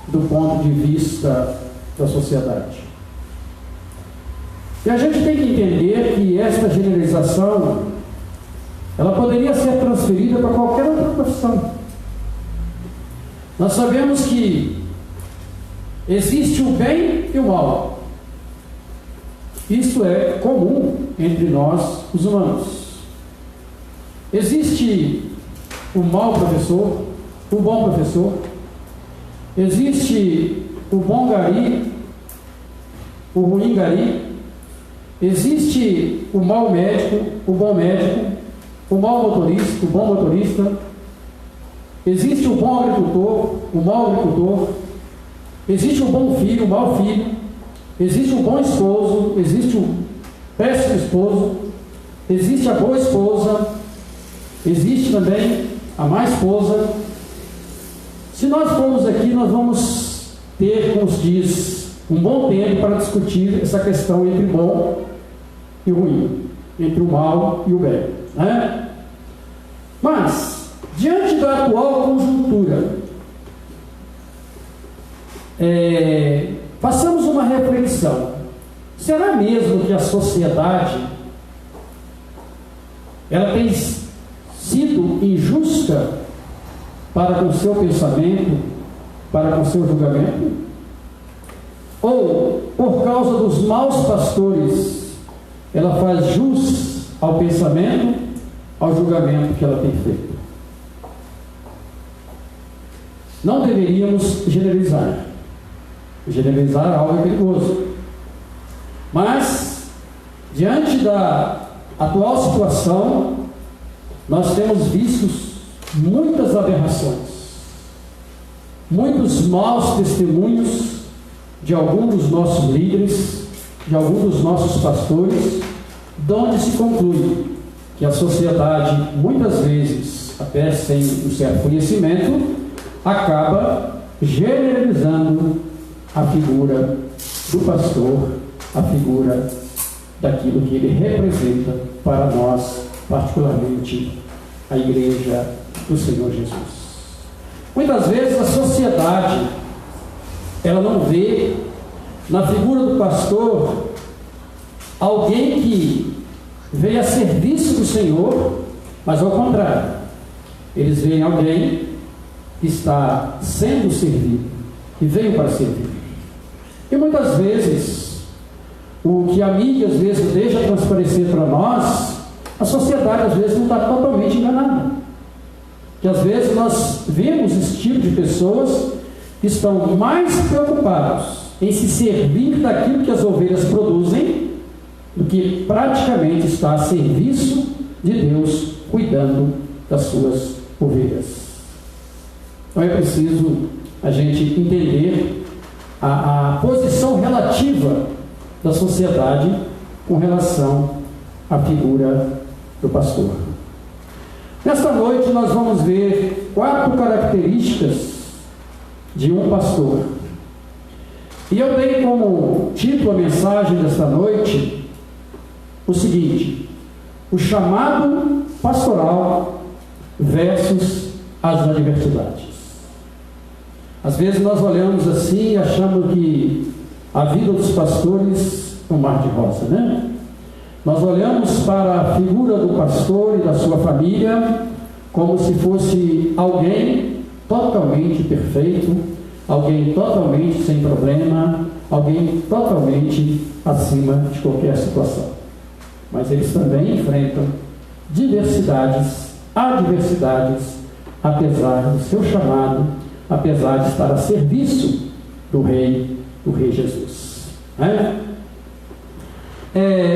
do ponto de vista da sociedade. E a gente tem que entender que esta generalização, ela poderia ser transferida para qualquer outra profissão. Nós sabemos que existe o bem e o mal. Isto é comum entre nós, os humanos. Existe o mau professor, o bom professor. Existe o bom gari, o ruim gari. Existe o mau médico, o bom médico, o mau motorista, o bom motorista. Existe o bom agricultor, o mau agricultor. Existe o bom filho, o mau filho. Existe o bom esposo, existe o péssimo esposo. Existe a boa esposa. Existe também a má esposa. Se nós formos aqui, nós vamos ter, como se diz, um bom tempo para discutir essa questão entre bom e ruim, entre o mal e o bem, né? Mas, diante da atual conjuntura, façamos uma reflexão. Será mesmo que a sociedade ela tem sido injusta para com o seu pensamento, para com o seu julgamento? Ou, por causa dos maus pastores, ela faz jus ao pensamento, ao julgamento que ela tem feito? Não deveríamos generalizar. Generalizar algo é perigoso. Mas, diante da atual situação, nós temos visto muitas aberrações, muitos maus testemunhos de alguns dos nossos líderes, de alguns dos nossos pastores, de onde se conclui que a sociedade, muitas vezes, até sem um certo conhecimento, acaba generalizando a figura do pastor, a figura daquilo que ele representa para nós, particularmente a igreja do Senhor Jesus. Muitas vezes a sociedade ela não vê na figura do pastor alguém que veio a serviço do Senhor, mas ao contrário, eles veem alguém que está sendo servido, que veio para servir. E muitas vezes o que a mídia às vezes deixa transparecer para nós, a sociedade às vezes não está totalmente enganada. Que às vezes nós vemos esse tipo de pessoas que estão mais preocupados em se servir daquilo que as ovelhas produzem do que praticamente estar a serviço de Deus, cuidando das suas ovelhas. Então é preciso a gente entender a posição relativa da sociedade com relação à figura do pastor. Nesta noite nós vamos ver 4 características de um pastor. E eu dei como título a mensagem desta noite o seguinte: o chamado pastoral versus as adversidades. Às vezes nós olhamos assim e achamos que a vida dos pastores é um mar de rosa, né? Nós olhamos para a figura do pastor e da sua família como se fosse alguém totalmente perfeito, alguém totalmente sem problema, alguém totalmente acima de qualquer situação. Mas eles também enfrentam diversidades, adversidades, apesar do seu chamado, apesar de estar a serviço do Rei Jesus.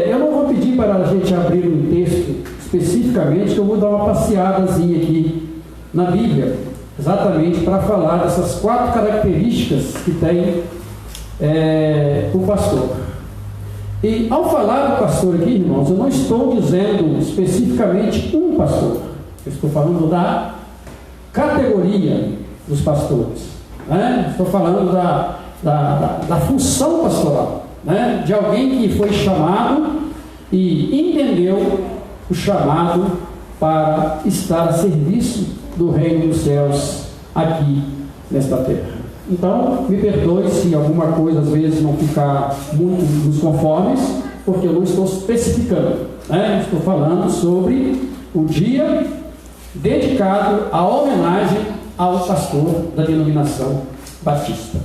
Eu não vou pedir para a gente abrir um texto especificamente, que eu vou dar uma passeadazinha aqui na Bíblia, exatamente para falar dessas 4 características que tem o pastor. E ao falar do pastor aqui, irmãos, eu não estou dizendo especificamente um pastor, eu estou falando da categoria dos pastores, estou falando da função pastoral, de alguém que foi chamado e entendeu o chamado para estar a serviço do reino dos céus aqui nesta terra. Então, me perdoe se alguma coisa às vezes não ficar muito nos conformes, porque eu não estou especificando, né? Estou falando sobre o dia dedicado à homenagem ao pastor da denominação batista.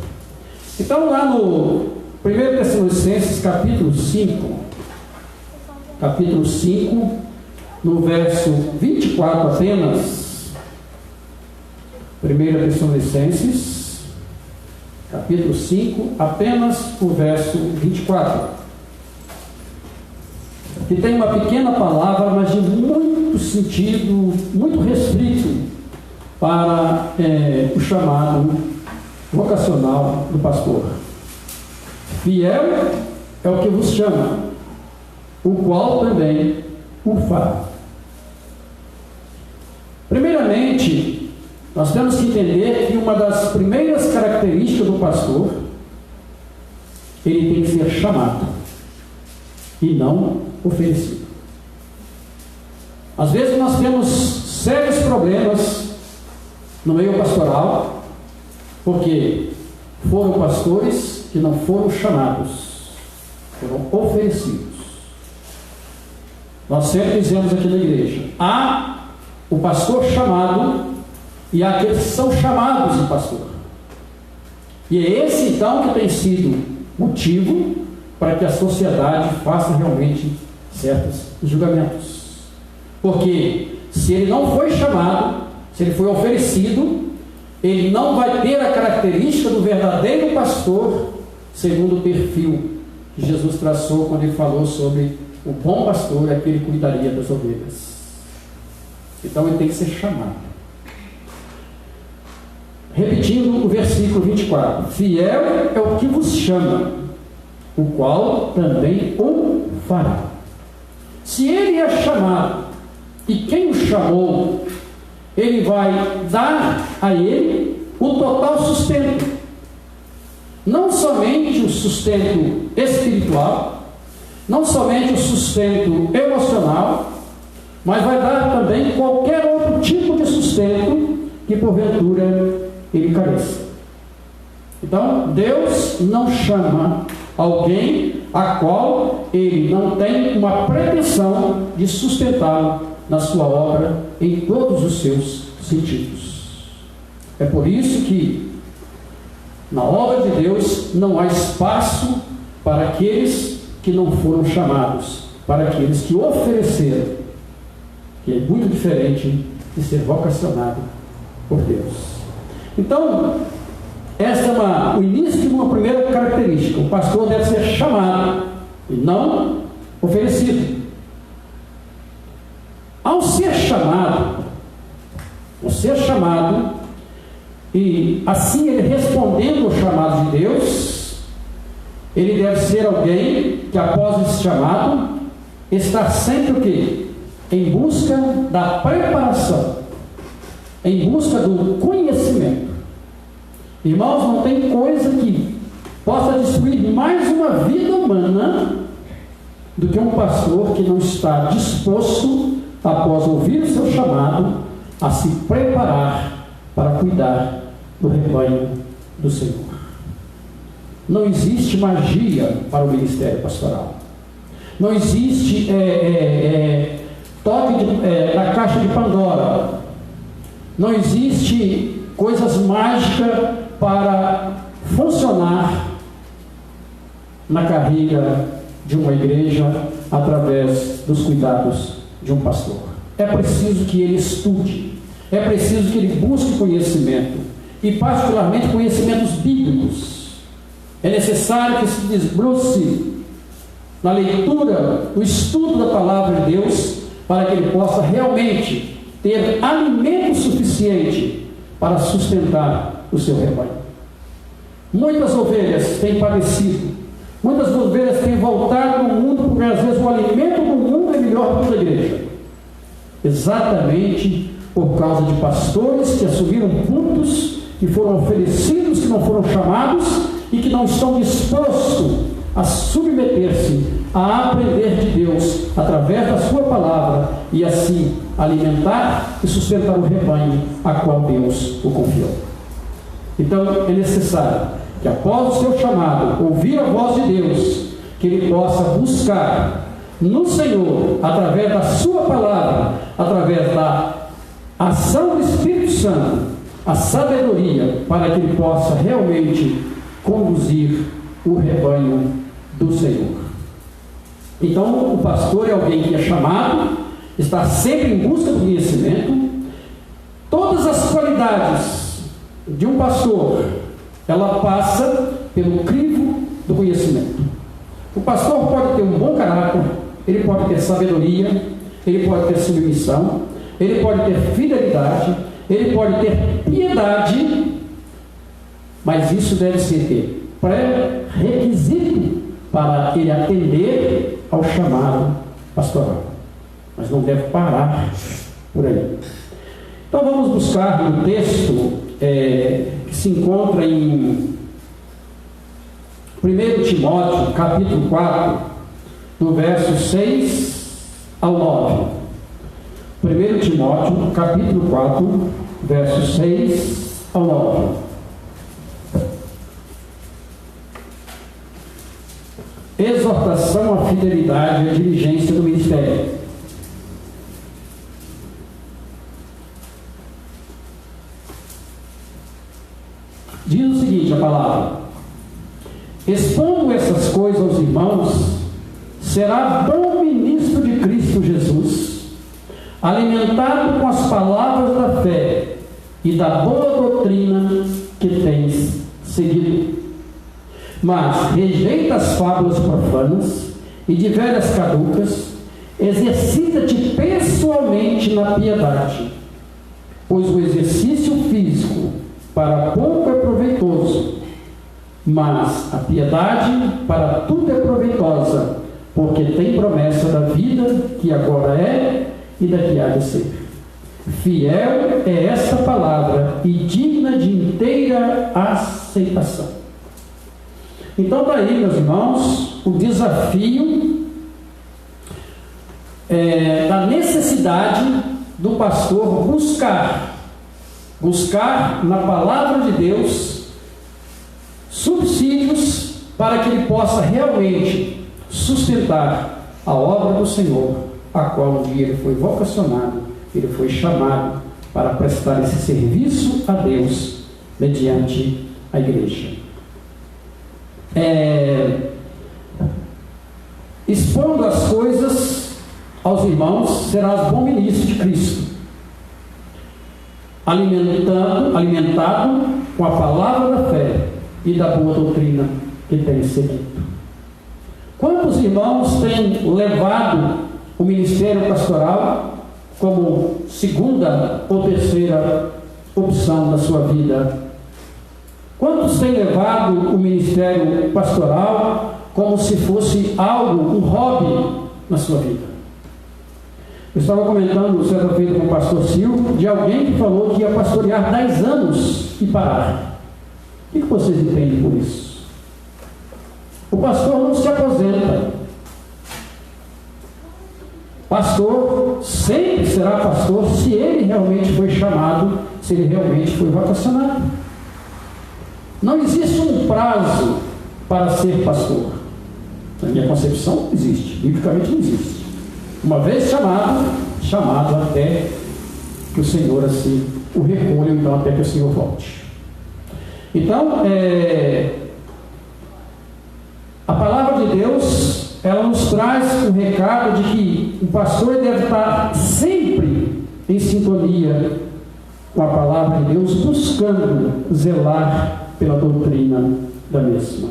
Então, lá no 1 Tessalonicenses, capítulo 5, no verso 24 apenas, 1 Tessalonicenses, capítulo 5, apenas o verso 24, que tem uma pequena palavra, mas de muito sentido, muito restrito para o chamado vocacional do pastor. Fiel é o que vos chama, o qual também o fará. Primeiramente, nós temos que entender que uma das primeiras características do pastor, ele tem que ser chamado e não oferecido. Às vezes nós temos sérios problemas no meio pastoral, porque foram pastores que não foram chamados, foram oferecidos. Nós sempre dizemos aqui na igreja, há o pastor chamado e há aqueles que são chamados de pastor. E é esse então que tem sido motivo para que a sociedade faça realmente certos julgamentos. Porque se ele não foi chamado, se ele foi oferecido, ele não vai ter a característica do verdadeiro pastor, segundo o perfil que Jesus traçou quando ele falou sobre o bom pastor, aquele que cuidaria das ovelhas. Então ele tem que ser chamado. Repetindo o versículo 24: fiel é o que vos chama, o qual também o fará. Se ele é chamado e quem o chamou, ele vai dar a ele o total sustento, não somente o sustento espiritual, não somente o sustento emocional, mas vai dar também qualquer outro tipo de sustento que porventura ele careça. Então, Deus não chama alguém a qual ele não tem uma pretensão de sustentá-lo na sua obra em todos os seus sentidos. É por isso que na obra de Deus não há espaço para aqueles que não foram chamados, para aqueles que ofereceram, que é muito diferente de ser vocacionado por Deus. Então, essa é o início de uma primeira característica. O pastor deve ser chamado e não oferecido. Ao ser chamado, e assim ele respondendo ao chamado de Deus, ele deve ser alguém que após esse chamado, está sempre o quê? Em busca da preparação, em busca do conhecimento. Irmãos, não tem coisa que possa destruir mais uma vida humana do que um pastor que não está disposto, após ouvir o seu chamado, a se preparar para cuidar do rebanho do Senhor. Não existe magia para o ministério pastoral. Não existe toque da caixa de Pandora. Não existe coisas mágicas para funcionar na carreira de uma igreja através dos cuidados de um pastor. É preciso que ele estude, é preciso que ele busque conhecimento, e particularmente conhecimentos bíblicos. É necessário que se desbruce na leitura, no estudo da palavra de Deus, para que ele possa realmente ter alimento suficiente para sustentar o seu rebanho. Muitas ovelhas têm padecido, muitas ovelhas têm voltado no mundo, porque às vezes o alimento do mundo é melhor do que a igreja, exatamente por causa de pastores que assumiram cultos, que foram oferecidos, que não foram chamados e que não estão dispostos a submeter-se, a aprender de Deus através da sua palavra e assim alimentar e sustentar o rebanho a qual Deus o confiou. Então é necessário que após o seu chamado, ouvir a voz de Deus, que ele possa buscar no Senhor, através da sua palavra, através da ação do Espírito Santo, a sabedoria para que ele possa realmente conduzir o rebanho do Senhor. Então, o pastor é alguém que é chamado, está sempre em busca do conhecimento. Todas as qualidades de um pastor, ela passa pelo crivo do conhecimento. O pastor pode ter um bom caráter, ele pode ter sabedoria, ele pode ter submissão, ele pode ter fidelidade, ele pode ter piedade, mas isso deve ser pré-requisito para ele atender ao chamado pastoral. Mas não deve parar por aí. Então vamos buscar no texto que se encontra em 1 Timóteo, capítulo 4, do verso 6 ao 9. 1 Timóteo, capítulo 4, verso 6 ao 9. Exortação à fidelidade e à diligência do ministério. Diz o seguinte a palavra: expondo essas coisas aos irmãos, será bom ministro de Cristo Jesus, alimentado com as palavras da fé e da boa doutrina que tens seguido. Mas rejeita as fábulas profanas e de velhas caducas, exercita-te pessoalmente na piedade, pois o exercício físico para pouco é proveitoso, mas a piedade para tudo é proveitosa, porque tem promessa da vida que agora é e da que há de ser. Fiel é esta palavra e digna de inteira aceitação. Então daí, meus irmãos, o desafio da necessidade do pastor buscar na palavra de Deus subsídios para que ele possa realmente sustentar a obra do Senhor, a qual um dia ele foi vocacionado, ele foi chamado para prestar esse serviço a Deus mediante a igreja. Expondo as coisas aos irmãos, serás bom ministro de Cristo, alimentado com a palavra da fé e da boa doutrina que tem seguido. Quantos irmãos têm levado o ministério pastoral como segunda ou terceira opção da sua vida? Quantos têm levado o ministério pastoral como se fosse algo, um hobby na sua vida? Eu estava comentando certa feita com o pastor Silvio de alguém que falou que ia pastorear 10 anos e parar. O que vocês entendem por isso? O pastor não se aposenta. Pastor sempre será pastor se ele realmente foi chamado, se ele realmente foi vocacionado. Não existe um prazo para ser pastor. Na minha concepção, não existe. Biblicamente não existe. Uma vez chamado até que o Senhor assim o recolha, então até que o Senhor volte. Então, a palavra de Deus, ela nos traz o recado de que o pastor deve estar sempre em sintonia com a palavra de Deus, buscando zelar pela doutrina da mesma.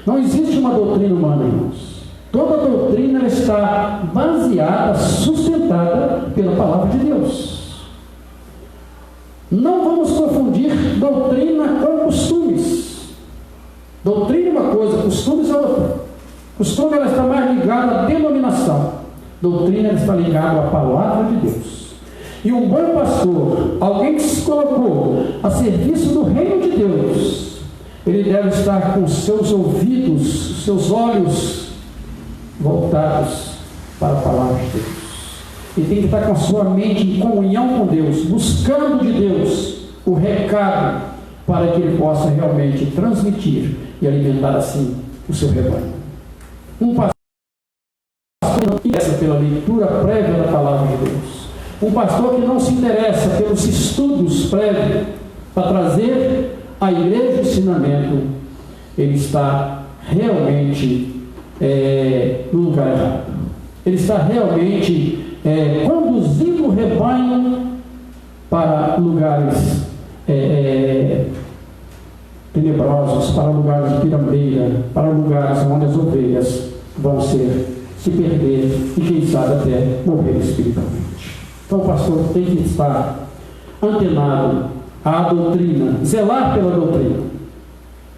Não existe uma doutrina humana, irmãos. Toda doutrina está baseada, sustentada pela palavra de Deus. Não vamos confundir doutrina com costumes. Doutrina é uma coisa, costumes é outra. Costume ela está mais ligada à denominação. Doutrina ela está ligada à palavra de Deus. E um bom pastor, alguém que se colocou a serviço do reino de Deus, ele deve estar com seus ouvidos, seus olhos voltados para a palavra de Deus. Ele tem que estar com a sua mente em comunhão com Deus, buscando de Deus o recado para que ele possa realmente transmitir e alimentar assim o seu rebanho. Um pastor que não se interessa pela leitura prévia da palavra de Deus, um pastor que não se interessa pelos estudos prévios para trazer à igreja o ensinamento, ele está realmente no lugar errado. Ele está realmente conduzindo o rebanho para lugares tenebrosos, para lugares de pirambeira, para lugares onde as ovelhas vão se perder e quem sabe até morrer espiritualmente. Então o pastor tem que estar antenado à doutrina, zelar pela doutrina,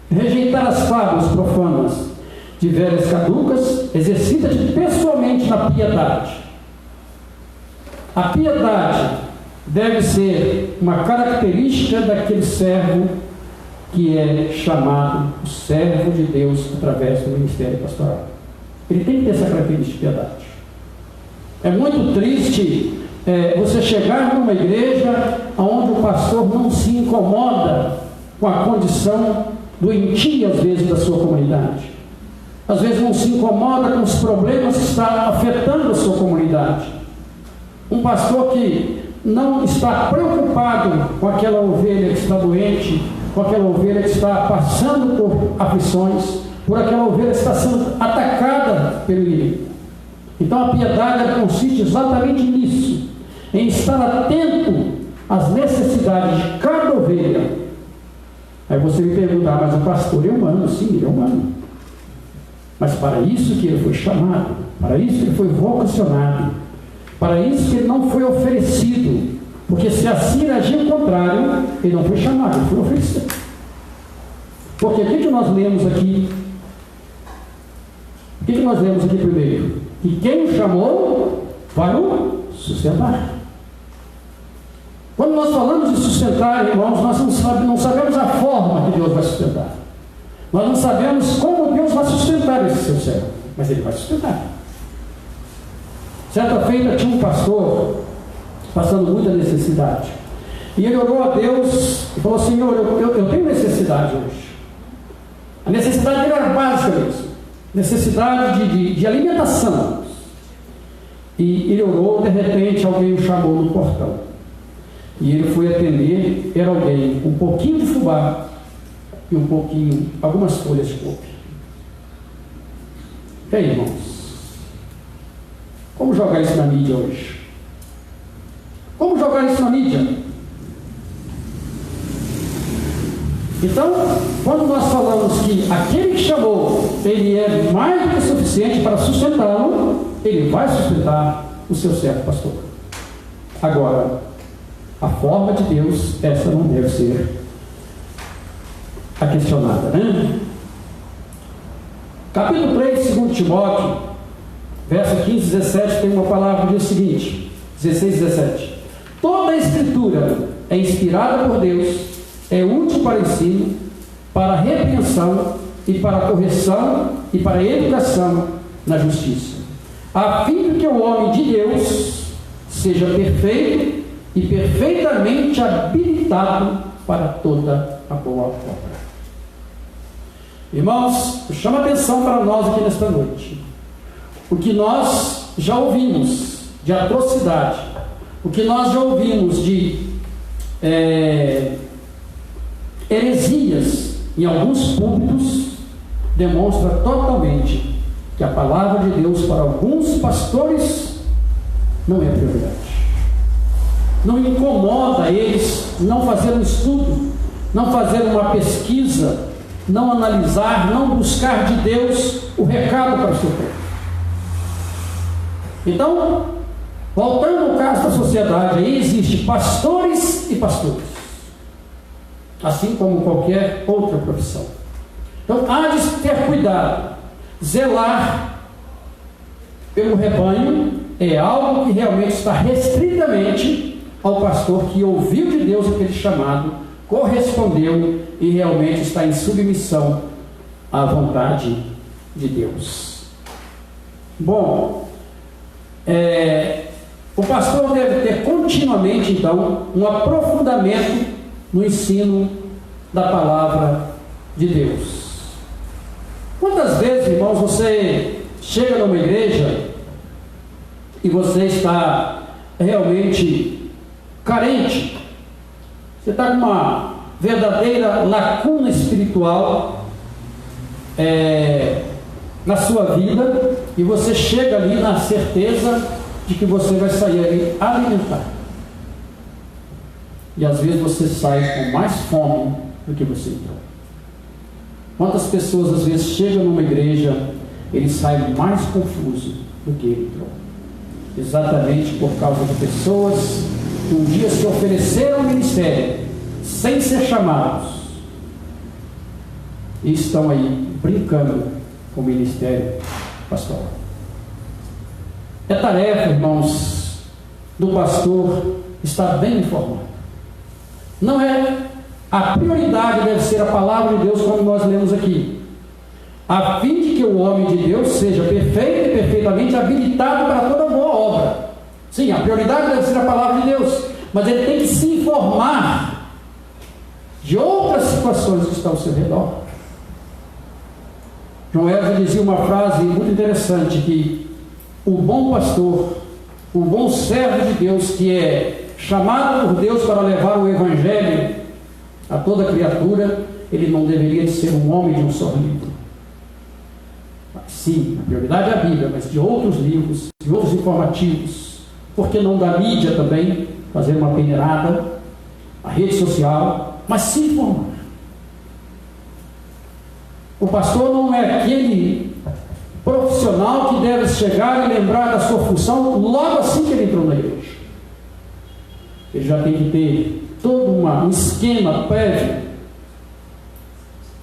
rejeitar as fábulas profanas de velhas caducas, exercita-te pessoalmente na piedade. A piedade deve ser uma característica daquele servo que é chamado o servo de Deus através do ministério pastoral. Ele tem que ter essa característica de piedade. É muito triste você chegar numa igreja onde o pastor não se incomoda com a condição doentia, às vezes, da sua comunidade. Às vezes não se incomoda com os problemas que estão afetando a sua comunidade. Um pastor que não está preocupado com aquela ovelha que está doente, com aquela ovelha que está passando por aflições, por aquela ovelha que está sendo atacada pelo inimigo. Então a piedade consiste exatamente nisso, em estar atento às necessidades de cada ovelha. Aí você me pergunta, mas o pastor é humano? Sim, ele é humano. Mas para isso que ele foi chamado, para isso que ele foi vocacionado, para isso que ele não foi oferecido, porque se assim agir o contrário, ele não foi chamado, ele foi oferecido. Porque o que nós lemos aqui? O que nós lemos aqui primeiro? Que quem o chamou vai o sustentar. Quando nós falamos de sustentar, irmãos, nós não sabemos a forma que Deus vai sustentar. Nós não sabemos como Deus vai sustentar esse seu servo, mas Ele vai sustentar. Certa feita tinha um pastor passando muita necessidade. E ele orou a Deus e falou: Senhor, eu tenho necessidade hoje. A necessidade dele era básica mesmo. Necessidade de alimentação. E ele orou, de repente alguém o chamou no portão. E ele foi atender, era alguém com um pouquinho de fubá e algumas folhas de couve. E aí, irmãos? Como jogar isso na mídia hoje? Como jogar isso na mídia? Então, quando nós falamos que aquele que chamou, ele é mais do que suficiente para sustentá-lo, ele vai sustentar o seu servo pastor. Agora, a forma de Deus, essa não deve ser a questionada, né? Capítulo 3, 2 Timóteo, verso 15 e 17, tem uma palavra que diz o seguinte, 16 e 17. Toda a Escritura é inspirada por Deus, é útil para ensino, para a repreensão e para a correção e para a educação na justiça, a fim de que o homem de Deus seja perfeito e perfeitamente habilitado para toda a boa obra. Irmãos, chama atenção para nós aqui nesta noite. O que nós já ouvimos de atrocidade, o que nós já ouvimos de heresias em alguns púlpitos, demonstra totalmente que a palavra de Deus para alguns pastores não é prioridade. Não incomoda eles não fazer um estudo, não fazer uma pesquisa, não analisar, não buscar de Deus o recado para o seu povo. Então, voltando ao caso da sociedade, aí existe pastores e pastores, assim como qualquer outra profissão. Então, há de ter cuidado, zelar pelo rebanho é algo que realmente está restritamente ao pastor que ouviu de Deus aquele chamado correspondeu e realmente está em submissão à vontade de Deus. Bom, o pastor deve ter continuamente, então, um aprofundamento no ensino da palavra de Deus. Quantas vezes, irmãos, você chega numa igreja e você está realmente carente, você está com uma verdadeira lacuna espiritual na sua vida, e você chega ali na certeza de que você vai sair ali alimentado. E às vezes você sai com mais fome do que você entrou. Quantas pessoas às vezes chegam numa igreja, eles saem mais confusos do que ele entrou, exatamente por causa de pessoas que um dia se ofereceram ao ministério sem ser chamados e estão aí brincando com o ministério pastoral. É tarefa, irmãos, do pastor estar bem informado. Não é a prioridade, deve ser a palavra de Deus, como nós lemos aqui, a fim de que o homem de Deus seja perfeito e perfeitamente habilitado para toda boa obra. Sim, a prioridade deve ser a palavra de Deus, mas ele tem que se informar de outras situações que estão ao seu redor. João Wesley dizia uma frase muito interessante, que o bom pastor, o bom servo de Deus, que é chamado por Deus para levar o evangelho a toda criatura, ele não deveria ser um homem de um só livro. Sim, a prioridade é a Bíblia, mas de outros livros, de outros informativos. Por que não da mídia também, fazer uma peneirada, a rede social, mas se informar. O pastor não é aquele profissional que deve chegar e lembrar da sua função logo assim que ele entrou na igreja. Ele já tem que ter todo um esquema prévio,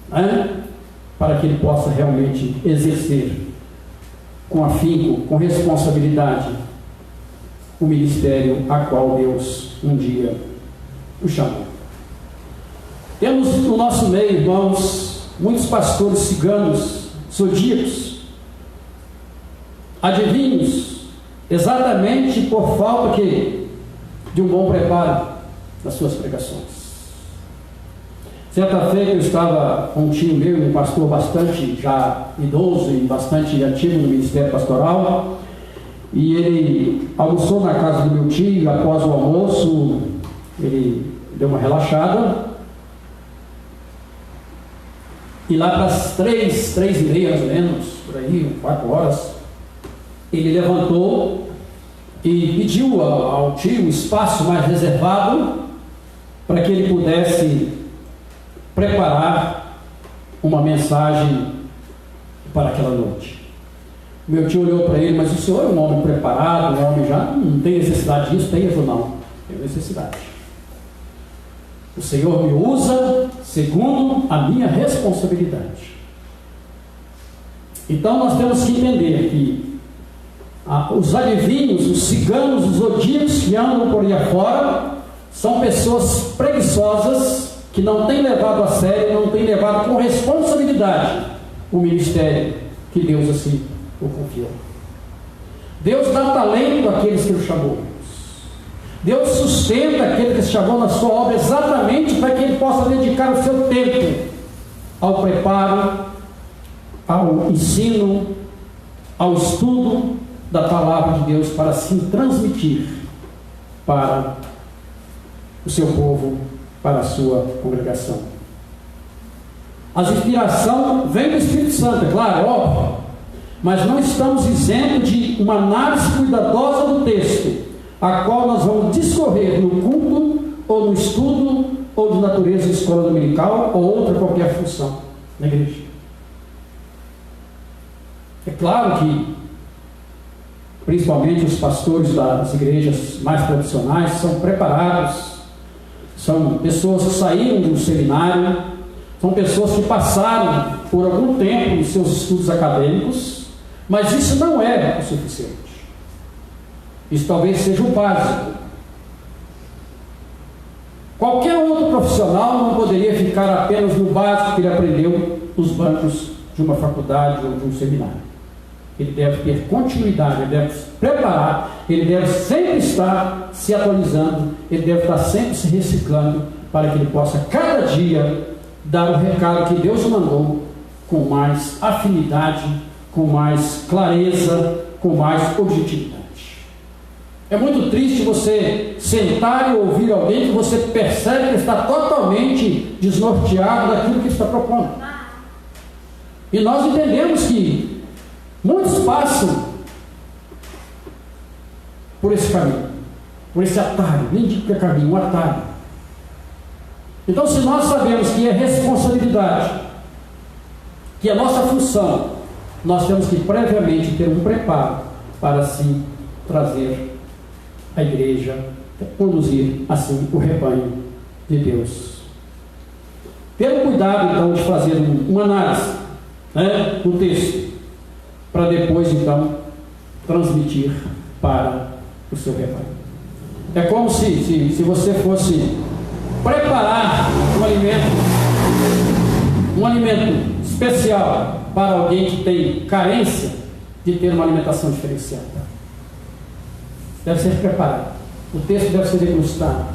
né, para que ele possa realmente exercer com afinco, com responsabilidade, o ministério a qual Deus um dia o chamou. Temos no nosso meio, irmãos, muitos pastores ciganos, zodíacos, adivinhos, exatamente por falta de um bom preparo das suas pregações. Certa feita eu estava com um tio meu, um pastor bastante já idoso e bastante ativo no ministério pastoral, e ele almoçou na casa do meu tio, e após o almoço ele deu uma relaxada, e lá para as 3h30 mais ou menos, por aí, 4 horas, ele levantou e pediu ao tio um espaço mais reservado para que ele pudesse preparar uma mensagem para aquela noite. Meu tio olhou para ele: mas o senhor é um homem preparado, um homem já não tem necessidade disso? Tem? Ele falou: não, tenho necessidade. O Senhor me usa segundo a minha responsabilidade. Então nós temos que entender que os adivinhos, os ciganos, os zodíacos que andam por aí afora são pessoas preguiçosas que não têm levado a sério, não têm levado com responsabilidade o ministério que Deus assim o confiou. Deus dá talento àqueles que o chamou. Deus sustenta aquele que se chamou na sua obra exatamente para que ele possa dedicar o seu tempo ao preparo, ao ensino, ao estudo da palavra de Deus, para assim transmitir para o seu povo, para a sua congregação. A inspiração vem do Espírito Santo, é claro, é óbvio, mas não estamos isentos de uma análise cuidadosa do texto, a qual nós vamos discorrer no culto, ou no estudo, ou de natureza de escola dominical, ou outra qualquer função na igreja. É claro que, principalmente os pastores das igrejas mais tradicionais, são preparados, são pessoas que saíram do seminário, são pessoas que passaram por algum tempo em seus estudos acadêmicos, mas isso não é o suficiente. Isso talvez seja o básico. Qualquer outro profissional não poderia ficar apenas no básico que ele aprendeu nos bancos de uma faculdade ou de um seminário. Ele deve ter continuidade, ele deve se preparar, ele deve sempre estar se atualizando, ele deve estar sempre se reciclando para que ele possa cada dia dar o recado que Deus mandou com mais afinidade, com mais clareza, com mais objetividade. É muito triste você sentar e ouvir alguém que você percebe que está totalmente desnorteado daquilo que está propondo. E nós entendemos que muitos passam por esse caminho, por esse atalho, nem digo que é caminho, um atalho. Então, se nós sabemos que é responsabilidade, que é nossa função, nós temos que previamente ter um preparo para assim trazer a igreja, conduzir assim o rebanho de Deus. Ter o cuidado então de fazer uma análise, do texto, para depois então transmitir para o seu rebanho. É como se você fosse preparar um alimento especial para alguém que tem carência de ter uma alimentação diferenciada. Deve ser preparado. O texto deve ser degustado.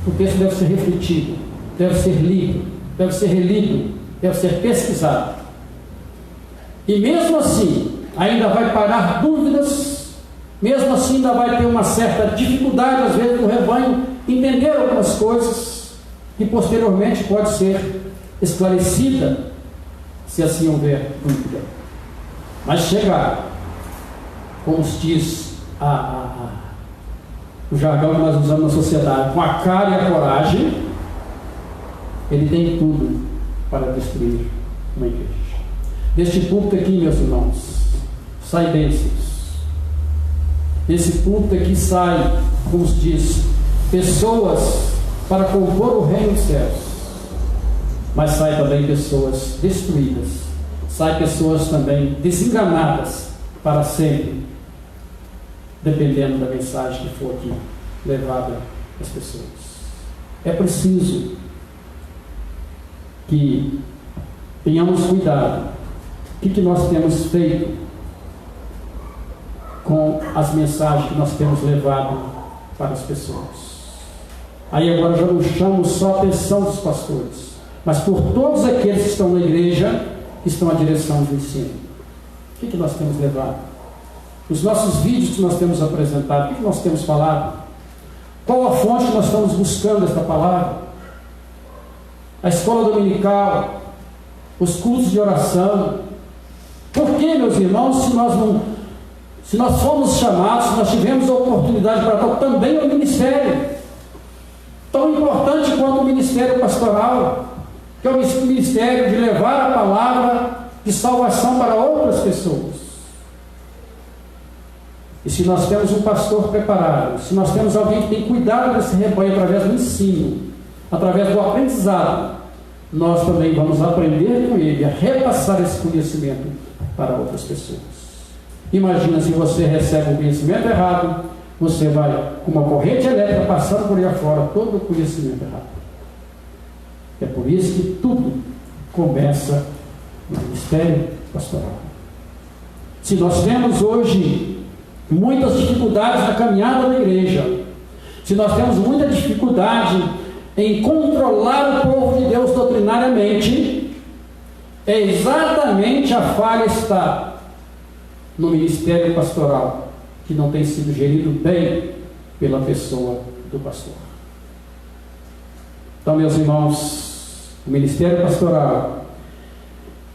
O texto deve ser refletido. Deve ser lido. Deve ser relido. Deve ser pesquisado. E mesmo assim, ainda vai parar dúvidas. Mesmo assim, ainda vai ter uma certa dificuldade, às vezes, no rebanho entender algumas coisas que posteriormente pode ser esclarecida, se assim houver dúvida. Mas chegar, como se diz o jargão que nós usamos na sociedade, com a cara e a coragem, ele tem tudo para destruir uma igreja. Deste púlpito aqui, meus irmãos, sai bênçãos. Desse púlpito aqui sai, como se diz, pessoas para compor o reino dos céus. Mas sai também pessoas destruídas, sai pessoas também desenganadas para sempre, dependendo da mensagem que for aqui levada às pessoas. É preciso que tenhamos cuidado. O que nós temos feito com as mensagens que nós temos levado para as pessoas? Aí agora já não chamo só a atenção dos pastores, mas por todos aqueles que estão na igreja, que estão à direção do ensino. O que nós temos levado? Os nossos vídeos que nós temos apresentado, o que nós temos falado? Qual a fonte que nós estamos buscando esta palavra? A escola dominical, os cultos de oração. Por que, meus irmãos, se nós fomos chamados, se nós tivemos a oportunidade para tal, também o ministério, tão importante quanto o ministério pastoral, que é o ministério de levar a palavra de salvação para outras pessoas. E se nós temos um pastor preparado, se nós temos alguém que tem cuidado desse rebanho através do ensino, através do aprendizado, nós também vamos aprender com ele a repassar esse conhecimento para outras pessoas. Imagina se você recebe um conhecimento errado, você vai com uma corrente elétrica passando por aí afora todo o conhecimento errado. É por isso que tudo começa no ministério pastoral. Se nós temos hoje muitas dificuldades na caminhada da igreja, se nós temos muita dificuldade em controlar o povo de Deus doutrinariamente, é exatamente a falha está no ministério pastoral, que não tem sido gerido bem pela pessoa do pastor. Então, meus irmãos, o ministério pastoral,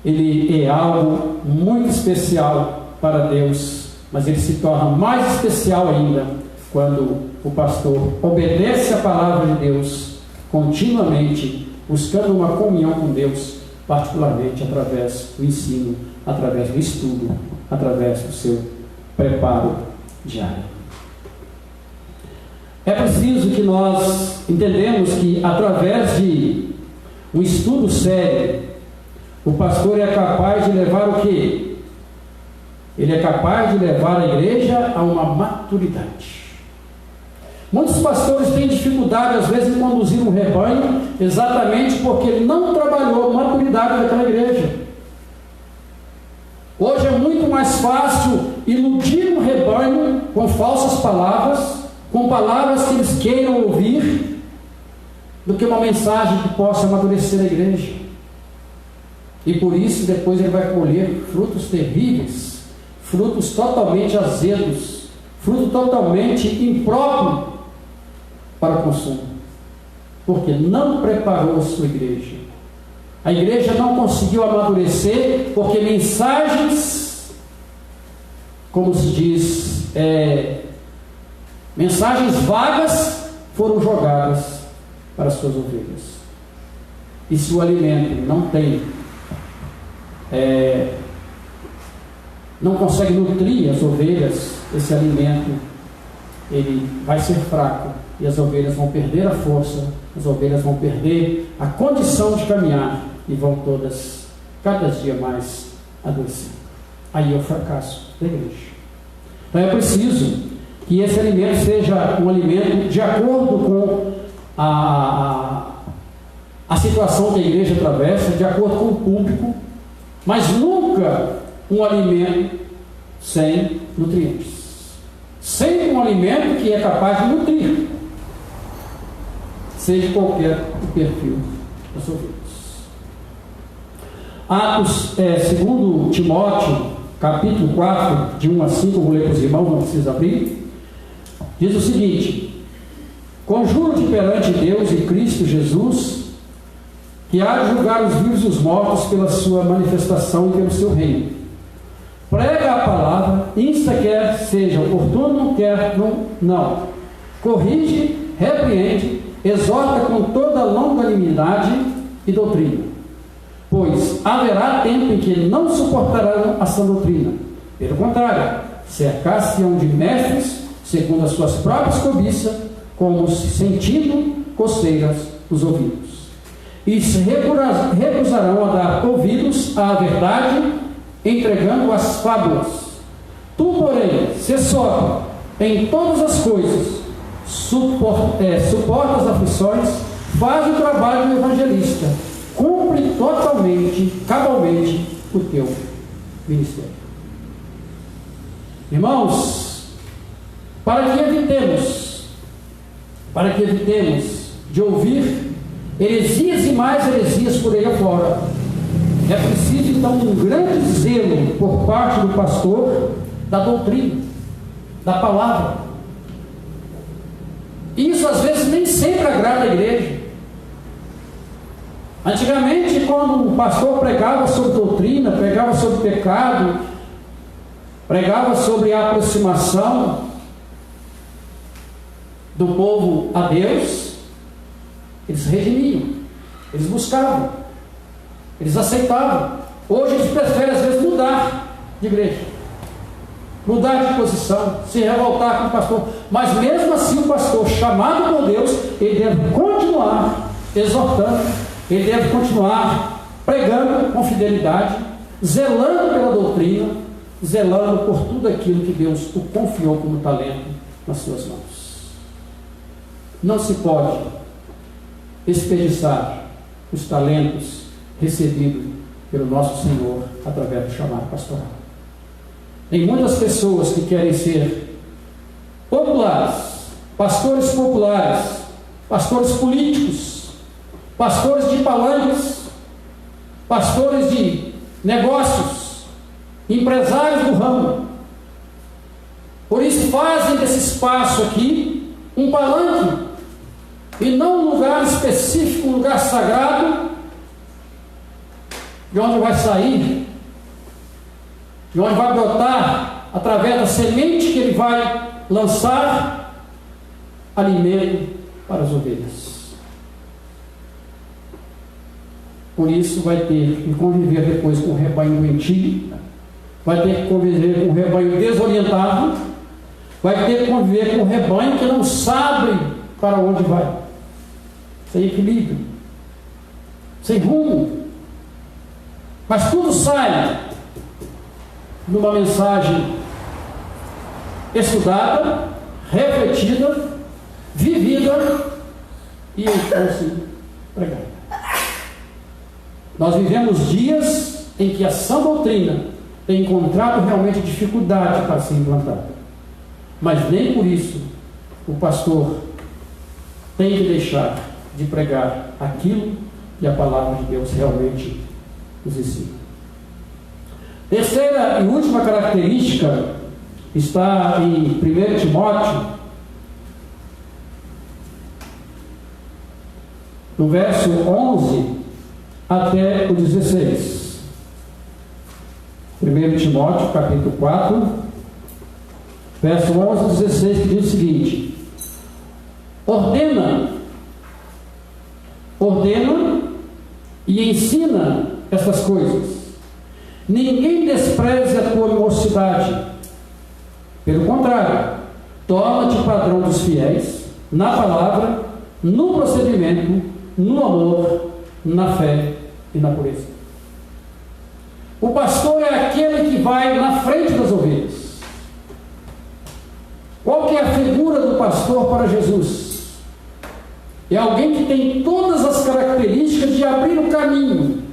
ele é algo muito especial para Deus, mas ele se torna mais especial ainda quando o pastor obedece a palavra de Deus continuamente, buscando uma comunhão com Deus, particularmente através do ensino, através do estudo, através do seu preparo diário. É preciso que nós entendemos que através de um estudo sério, o pastor é capaz de levar o quê? Ele é capaz de levar a igreja a uma maturidade. Muitos pastores têm dificuldade, às vezes, em conduzir um rebanho, exatamente porque ele não trabalhou a maturidade daquela igreja. Hoje é muito mais fácil iludir um rebanho com falsas palavras, com palavras que eles queiram ouvir, do que uma mensagem que possa amadurecer a igreja. E por isso depois ele vai colher frutos terríveis, frutos totalmente azedos, fruto totalmente impróprio para o consumo, porque não preparou a sua igreja. A igreja não conseguiu amadurecer porque mensagens, como se diz, mensagens vagas foram jogadas para as suas ovelhas. E se o alimento não tem, não consegue nutrir as ovelhas, esse alimento ele vai ser fraco e as ovelhas vão perder a força, as ovelhas vão perder a condição de caminhar e vão todas cada dia mais adoecendo. Aí é o fracasso da igreja. Então é preciso que esse alimento seja um alimento de acordo com a situação que a igreja atravessa, de acordo com o público, mas nunca um alimento sem nutrientes. Sempre um alimento que é capaz de nutrir, seja qualquer o perfil das ovelhas. Atos, segundo Timóteo, capítulo 4, de 1 a 5, eu vou ler para os irmãos, não precisa abrir, diz o seguinte: conjuro-te perante Deus e Cristo Jesus, que há de julgar os vivos e os mortos pela sua manifestação e pelo seu reino. Prega a palavra, insta quer seja oportuno, quer não. Corrige, repreende, exorta com toda longanimidade e doutrina. Pois haverá tempo em que não suportarão a sã doutrina. Pelo contrário, cercar-se-ão de mestres, segundo as suas próprias cobiças, como se sentindo coceiras nos ouvidos. E se recusarão a dar ouvidos à verdade, entregando as fábulas. Tu, porém, se sóbrio em todas as coisas, suporta as aflições, faz o trabalho do evangelista, cumpre totalmente, cabalmente o teu ministério. Irmãos, para que evitemos de ouvir heresias e mais heresias por aí afora, é preciso então um grande zelo por parte do pastor da doutrina, da palavra. Isso às vezes nem sempre agrada a igreja. Antigamente, quando o pastor pregava sobre doutrina, pregava sobre pecado, pregava sobre a aproximação do povo a Deus, eles redimiam, eles buscavam, eles aceitavam. Hoje eles preferem às vezes mudar de igreja, mudar de posição, se revoltar com o pastor. Mas mesmo assim o pastor, chamado por Deus, ele deve continuar exortando, ele deve continuar pregando com fidelidade, zelando pela doutrina, zelando por tudo aquilo que Deus o confiou como talento nas suas mãos. Não se pode desperdiçar os talentos recebidos pelo nosso Senhor através do chamado pastoral. Tem muitas pessoas que querem ser populares, pastores políticos, pastores de palanques, pastores de negócios, empresários do ramo. Por isso fazem desse espaço aqui um palanque e não um lugar específico, um lugar sagrado, de onde vai sair, de onde vai brotar, através da semente que ele vai lançar, alimento para as ovelhas. Por isso vai ter que conviver depois com o rebanho doentio, vai ter que conviver com o rebanho desorientado, vai ter que conviver com o rebanho que não sabe para onde vai, sem equilíbrio, sem rumo. Mas tudo sai numa mensagem estudada, refletida, vivida e então sim pregada. Nós vivemos dias em que a sã doutrina tem encontrado realmente dificuldade para ser implantada. Mas nem por isso o pastor tem que deixar de pregar aquilo que a palavra de Deus realmente nos ensina. Terceira e última característica está em 1 Timóteo, no verso 11 até o 16. 1 Timóteo, capítulo 4, verso 11 a 16, que diz o seguinte: ordena e ensina estas coisas. Ninguém despreze a tua mocidade. Pelo contrário, torna-te padrão dos fiéis, na palavra, no procedimento, no amor, na fé e na pureza. O pastor é aquele que vai na frente das ovelhas. Qual que é a figura do pastor para Jesus? É alguém que tem todas as características de abrir o caminho,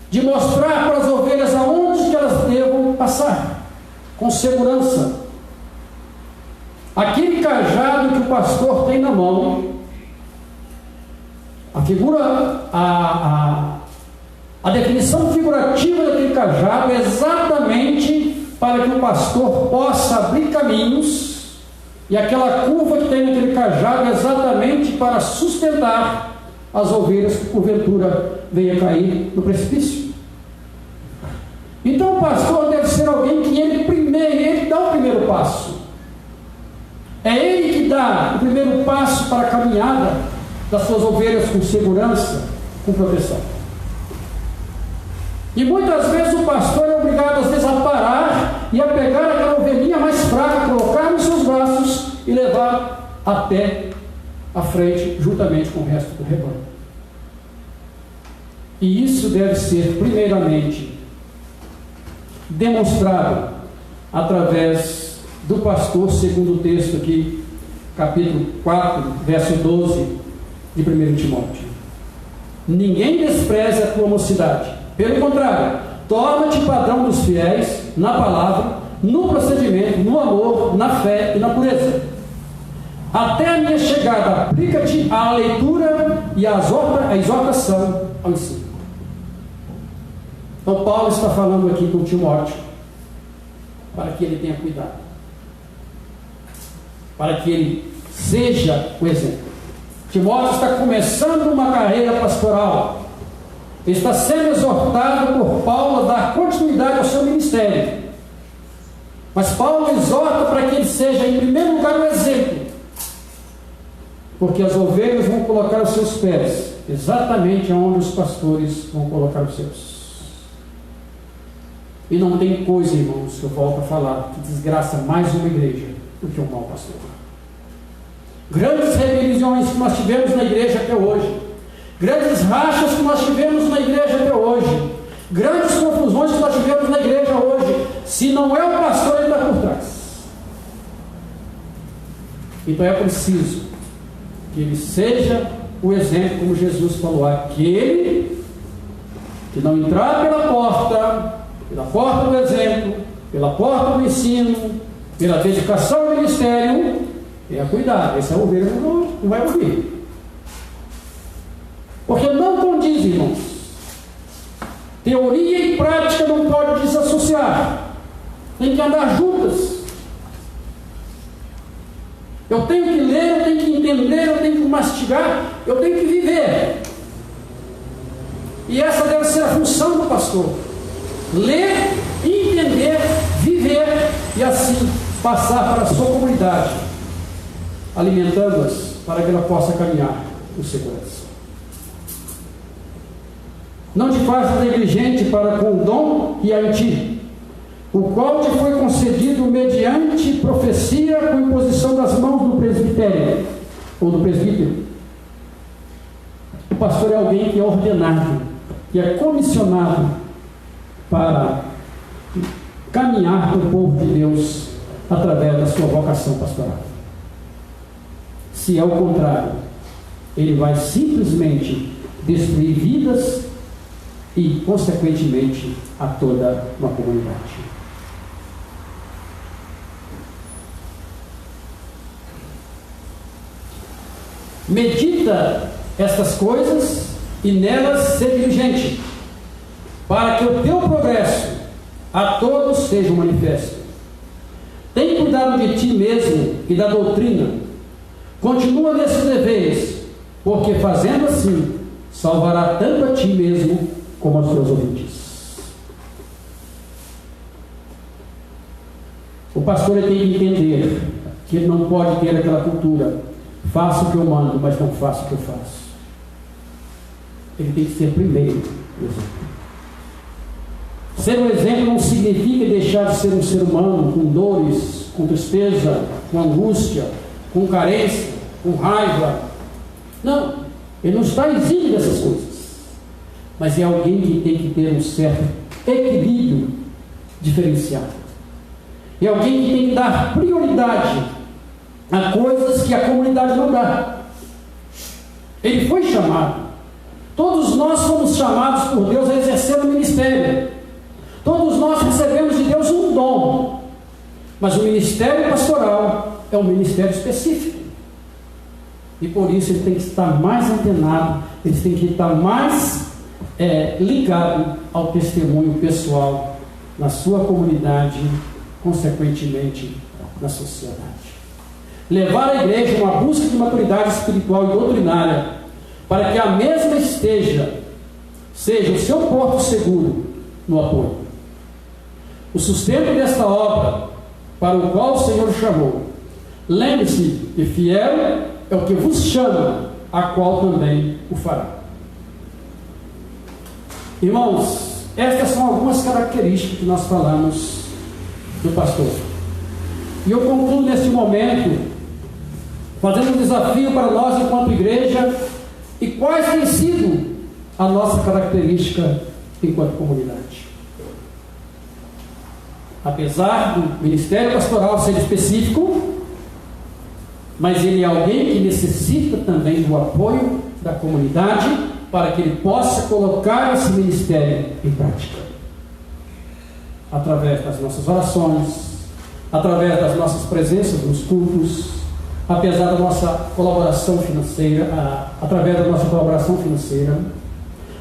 de mostrar para as ovelhas aonde que elas devam passar, com segurança. Aquele cajado que o pastor tem na mão, a figura, a definição figurativa daquele cajado é exatamente para que o pastor possa abrir caminhos, e aquela curva que tem naquele cajado é exatamente para sustentar as ovelhas que porventura venha cair no precipício. Então o pastor deve ser alguém que ele dá o primeiro passo. É ele que dá o primeiro passo para a caminhada das suas ovelhas com segurança, com proteção. E muitas vezes o pastor é obrigado às vezes a parar e a pegar aquela ovelhinha mais fraca, colocar nos seus braços e levar até a frente, juntamente com o resto do rebanho. E isso deve ser primeiramente demonstrado através do pastor, segundo o texto aqui, capítulo 4, verso 12 de 1 Timóteo. Ninguém despreze a tua mocidade. Pelo contrário, torna-te padrão dos fiéis na palavra, no procedimento, no amor, na fé e na pureza. Até a minha chegada, aplica-te à leitura e à exortação ao ensino. Então Paulo está falando aqui com Timóteo para que ele tenha cuidado, para que ele seja o exemplo. Timóteo está começando uma carreira pastoral. Ele está sendo exortado por Paulo a dar continuidade ao seu ministério. Mas Paulo exorta para que ele seja, em primeiro lugar, um exemplo. Porque as ovelhas vão colocar os seus pés exatamente onde os pastores vão colocar os seus. E não tem coisa, irmãos, que eu volto a falar, que desgraça mais uma igreja do que um mau pastor. Grandes rebeliões que nós tivemos na igreja até hoje, grandes rachas que nós tivemos na igreja até hoje, grandes confusões que nós tivemos na igreja hoje, se não é o pastor, ele está por trás. Então é preciso que ele seja o exemplo, como Jesus falou, aquele que não entrar pela porta do exemplo, pela porta do ensino, pela dedicação ao ministério, tenha cuidado, essa ovelha não vai ouvir. Porque não condiz, irmãos. Teoria e prática não podem desassociar. Tem que andar juntas. Eu tenho que ler, eu tenho que entender, eu tenho que mastigar, eu tenho que viver. E essa deve ser a função do pastor. Ler, entender, viver e assim passar para a sua comunidade, alimentando-as para que ela possa caminhar com segurança. Não te faças negligente para com o dom que há em ti, o qual te foi concedido mediante profecia com imposição das mãos do presbitério, ou do presbítero. O pastor é alguém que é ordenado, que é comissionado para caminhar com o povo de Deus através da sua vocação pastoral. se é o contrário, ele vai simplesmente destruir vidas e, consequentemente, a toda uma comunidade. Medita estas coisas e nelas ser diligente, para que o teu progresso a todos seja manifesto. Tem cuidado de ti mesmo e da doutrina. Continua nesses deveres, porque fazendo assim, salvará tanto a ti mesmo como aos teus ouvintes. O pastor tem que entender que ele não pode ter aquela cultura: faço o que eu mando, mas não faço o que eu faço. Ele tem que ser primeiro o exemplo. Ser um exemplo não significa deixar de ser um ser humano com dores, com tristeza, com angústia, com carência, com raiva. Não, ele não está exímio dessas coisas. Mas é alguém que tem que ter um certo equilíbrio diferenciado. É alguém que tem que dar prioridade a coisas que a comunidade não dá. Ele foi chamado. Todos nós fomos chamados por Deus a exercer o ministério. Todos nós recebemos de Deus um dom. Mas o ministério pastoral é um ministério específico. E por isso ele tem que estar mais antenado, ele tem que estar mais ligado ao testemunho pessoal na sua comunidade, consequentemente na sociedade. Levar a igreja a uma busca de maturidade espiritual e doutrinária, para que a mesma seja o seu porto seguro no apoio. O sustento desta obra, para o qual o Senhor chamou. Lembre-se que fiel é o que vos chama, a qual também o fará. Irmãos, estas são algumas características que nós falamos do pastor. E eu concluo neste momento fazendo um desafio para nós enquanto igreja, e quais tem sido a nossa característica enquanto comunidade. Apesar do ministério pastoral ser específico, mas ele é alguém que necessita também do apoio da comunidade para que ele possa colocar esse ministério em prática. Através das nossas orações, através das nossas presenças nos cultos, apesar da nossa colaboração financeira, através da nossa colaboração financeira,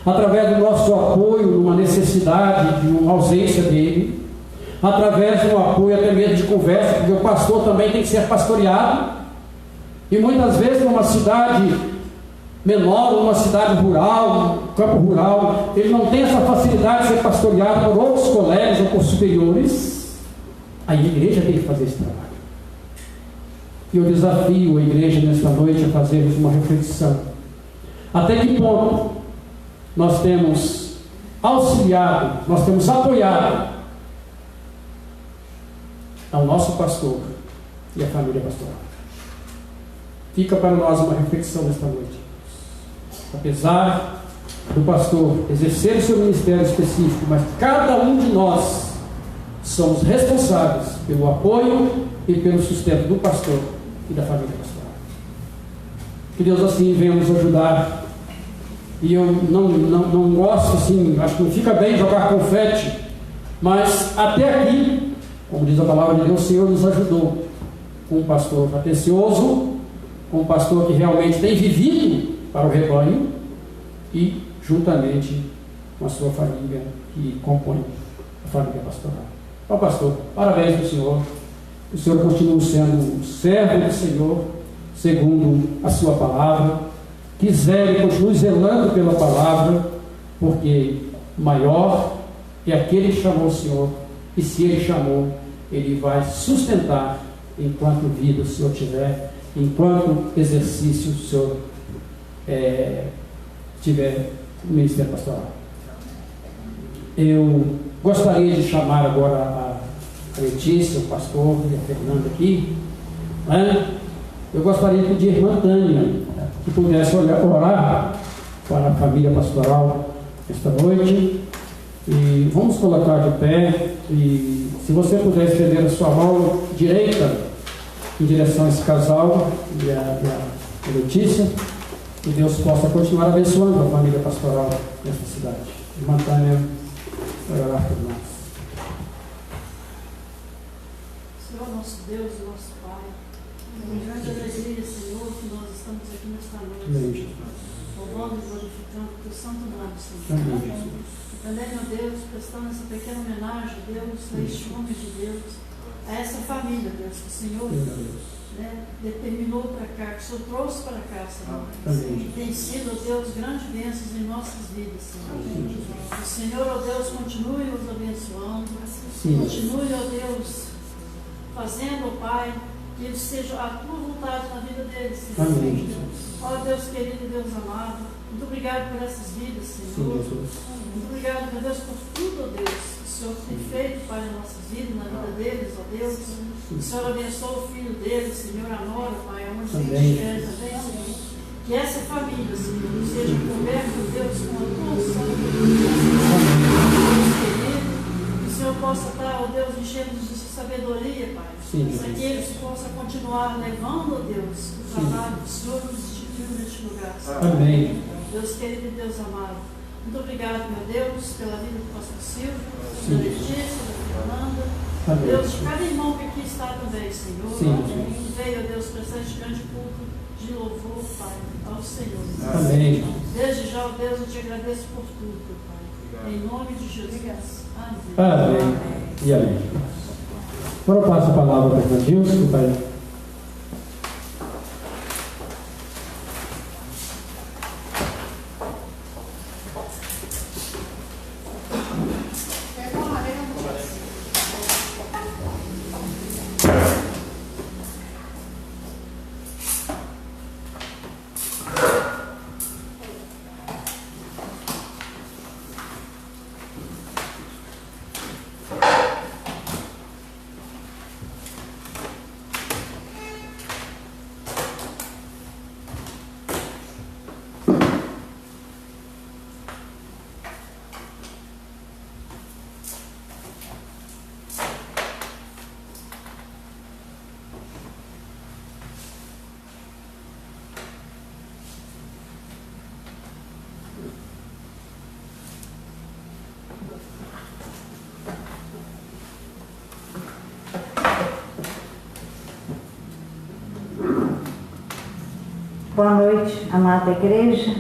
através do nosso apoio numa necessidade, de uma ausência dele, através do apoio até mesmo de conversa, porque o pastor também tem que ser pastoreado. E muitas vezes numa cidade menor, numa cidade rural, campo rural, ele não tem essa facilidade de ser pastoreado por outros colegas ou por superiores. Aí a igreja tem que fazer esse trabalho. E eu desafio a igreja nesta noite a fazermos uma reflexão. Até que ponto nós temos auxiliado, nós temos apoiado ao nosso pastor e à família pastoral. Fica para nós uma reflexão nesta noite. Apesar do pastor exercer o seu ministério específico, mas cada um de nós somos responsáveis pelo apoio e pelo sustento do pastor e da família pastoral. Que Deus assim venha nos ajudar. E eu não gosto assim, acho que não fica bem jogar confete, mas até aqui, como diz a palavra de Deus, o Senhor nos ajudou com um pastor atencioso, com um pastor que realmente tem vivido para o rebanho e juntamente com a sua família que compõe a família pastoral. Ó pastor, parabéns para o Senhor. O Senhor continua sendo servo do Senhor, segundo a sua palavra. Quiser e continue zelando pela palavra, porque maior é aquele que chamou o Senhor, e se Ele chamou, Ele vai sustentar enquanto vida o Senhor tiver, enquanto exercício o Senhor tiver no ministério pastoral. Eu gostaria de chamar agora a Letícia, o pastor e a Fernanda aqui, né? Eu gostaria de pedir a irmã Tânia que pudesse orar para a família pastoral esta noite. E vamos colocar de pé, e se você puder estender a sua mão direita em direção a esse casal e a Letícia, que Deus possa continuar abençoando a família pastoral nesta cidade. Irmã Tânia, vai orar por nós. Senhor, nosso Deus e nosso Pai, com grande alegria, Senhor, que nós estamos aqui nesta noite, louvando e glorificando o teu santo nome, Senhor. E também, meu Deus, prestando essa pequena homenagem, Deus, a este homem de Deus, a essa família, Deus, que o Senhor determinou para cá, que o Senhor trouxe para cá, Senhor. E tem sido, ó Deus, grandes bênçãos em nossas vidas, Senhor. O Senhor, ó Deus, continue nos abençoando, continue, ó Deus, fazendo, ó Pai, que ele seja a tua vontade na vida deles, Senhor. Ó Deus querido, Deus amado, muito obrigado por essas vidas, Senhor. Muito obrigado, meu Deus, por tudo, ó Deus, que o Senhor tem feito para as nossas vidas, na vida deles, ó Deus. Que o Senhor abençoe o filho deles, Senhor, a nora, Pai, onde eles estiverem também, Senhor. Que essa família, Senhor, seja coberta, Deus, com a tua unção, Deus querido. Que o Senhor possa estar, ó Deus, enchendo-nos de sabedoria, Pai. Para que eles possam continuar levando, ó Deus, o trabalho que o Senhor nos instituiu neste lugar, Senhor. Amém. Deus querido e Deus amado. Muito obrigado, meu Deus, pela vida do pastor Silvio, da Letícia, da Fernanda. Deus, de cada irmão que aqui está também, Senhor. Que veio, ó Deus, prestar este grande culto de louvor, Pai, ao Senhor. Amém. Desde já, ó Deus, eu te agradeço por tudo, Pai. Em nome de Jesus. Amém. Amém. E amém. Agora eu passo a palavra para o Gilson, Pai. Boa noite, amada igreja.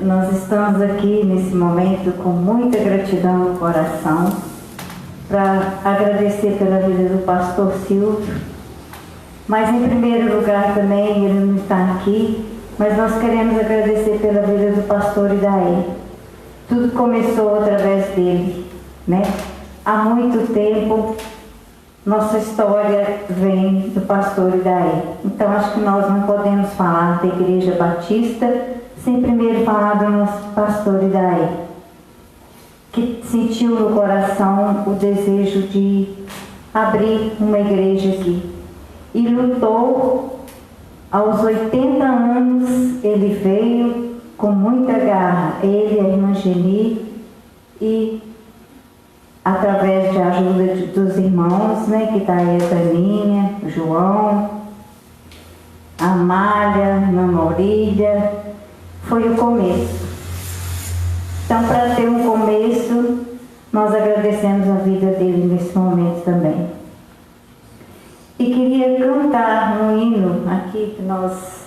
Nós estamos aqui nesse momento com muita gratidão no coração para agradecer pela vida do pastor Silvio, mas em primeiro lugar também ele não está aqui, mas nós queremos agradecer pela vida do pastor Idaí. Tudo começou através dele, né? Há muito tempo nossa história vem do pastor Idaí. Então acho que nós não podemos falar da Igreja Batista sem primeiro falar do nosso pastor Idaí, que sentiu no coração o desejo de abrir uma igreja aqui. E lutou, aos 80 anos ele veio com muita garra, ele, a irmã Geni, e através de ajuda dos irmãos, né, que está aí a Taninha, o João, a Amália, a Ana Maurília, foi o começo. Então, para ter um começo, nós agradecemos a vida dele nesse momento também. E queria cantar um hino aqui que nós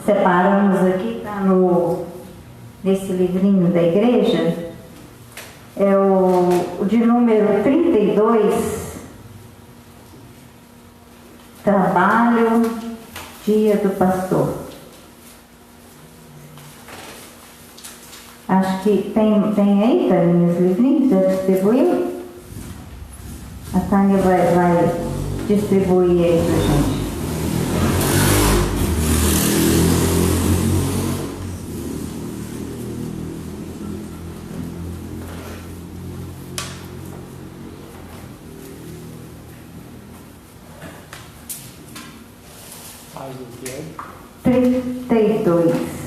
separamos aqui, está nesse livrinho da igreja. É o de número 32, Trabalho, Dia do Pastor. Acho que tem aí, Tânia, os livrinhos, já distribuiu? A Tânia vai distribuir aí pra gente. Faz o que é? 32.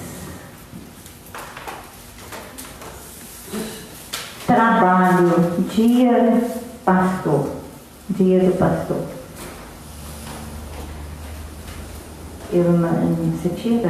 Trabalho, dia pastor, dia do pastor. Você tira,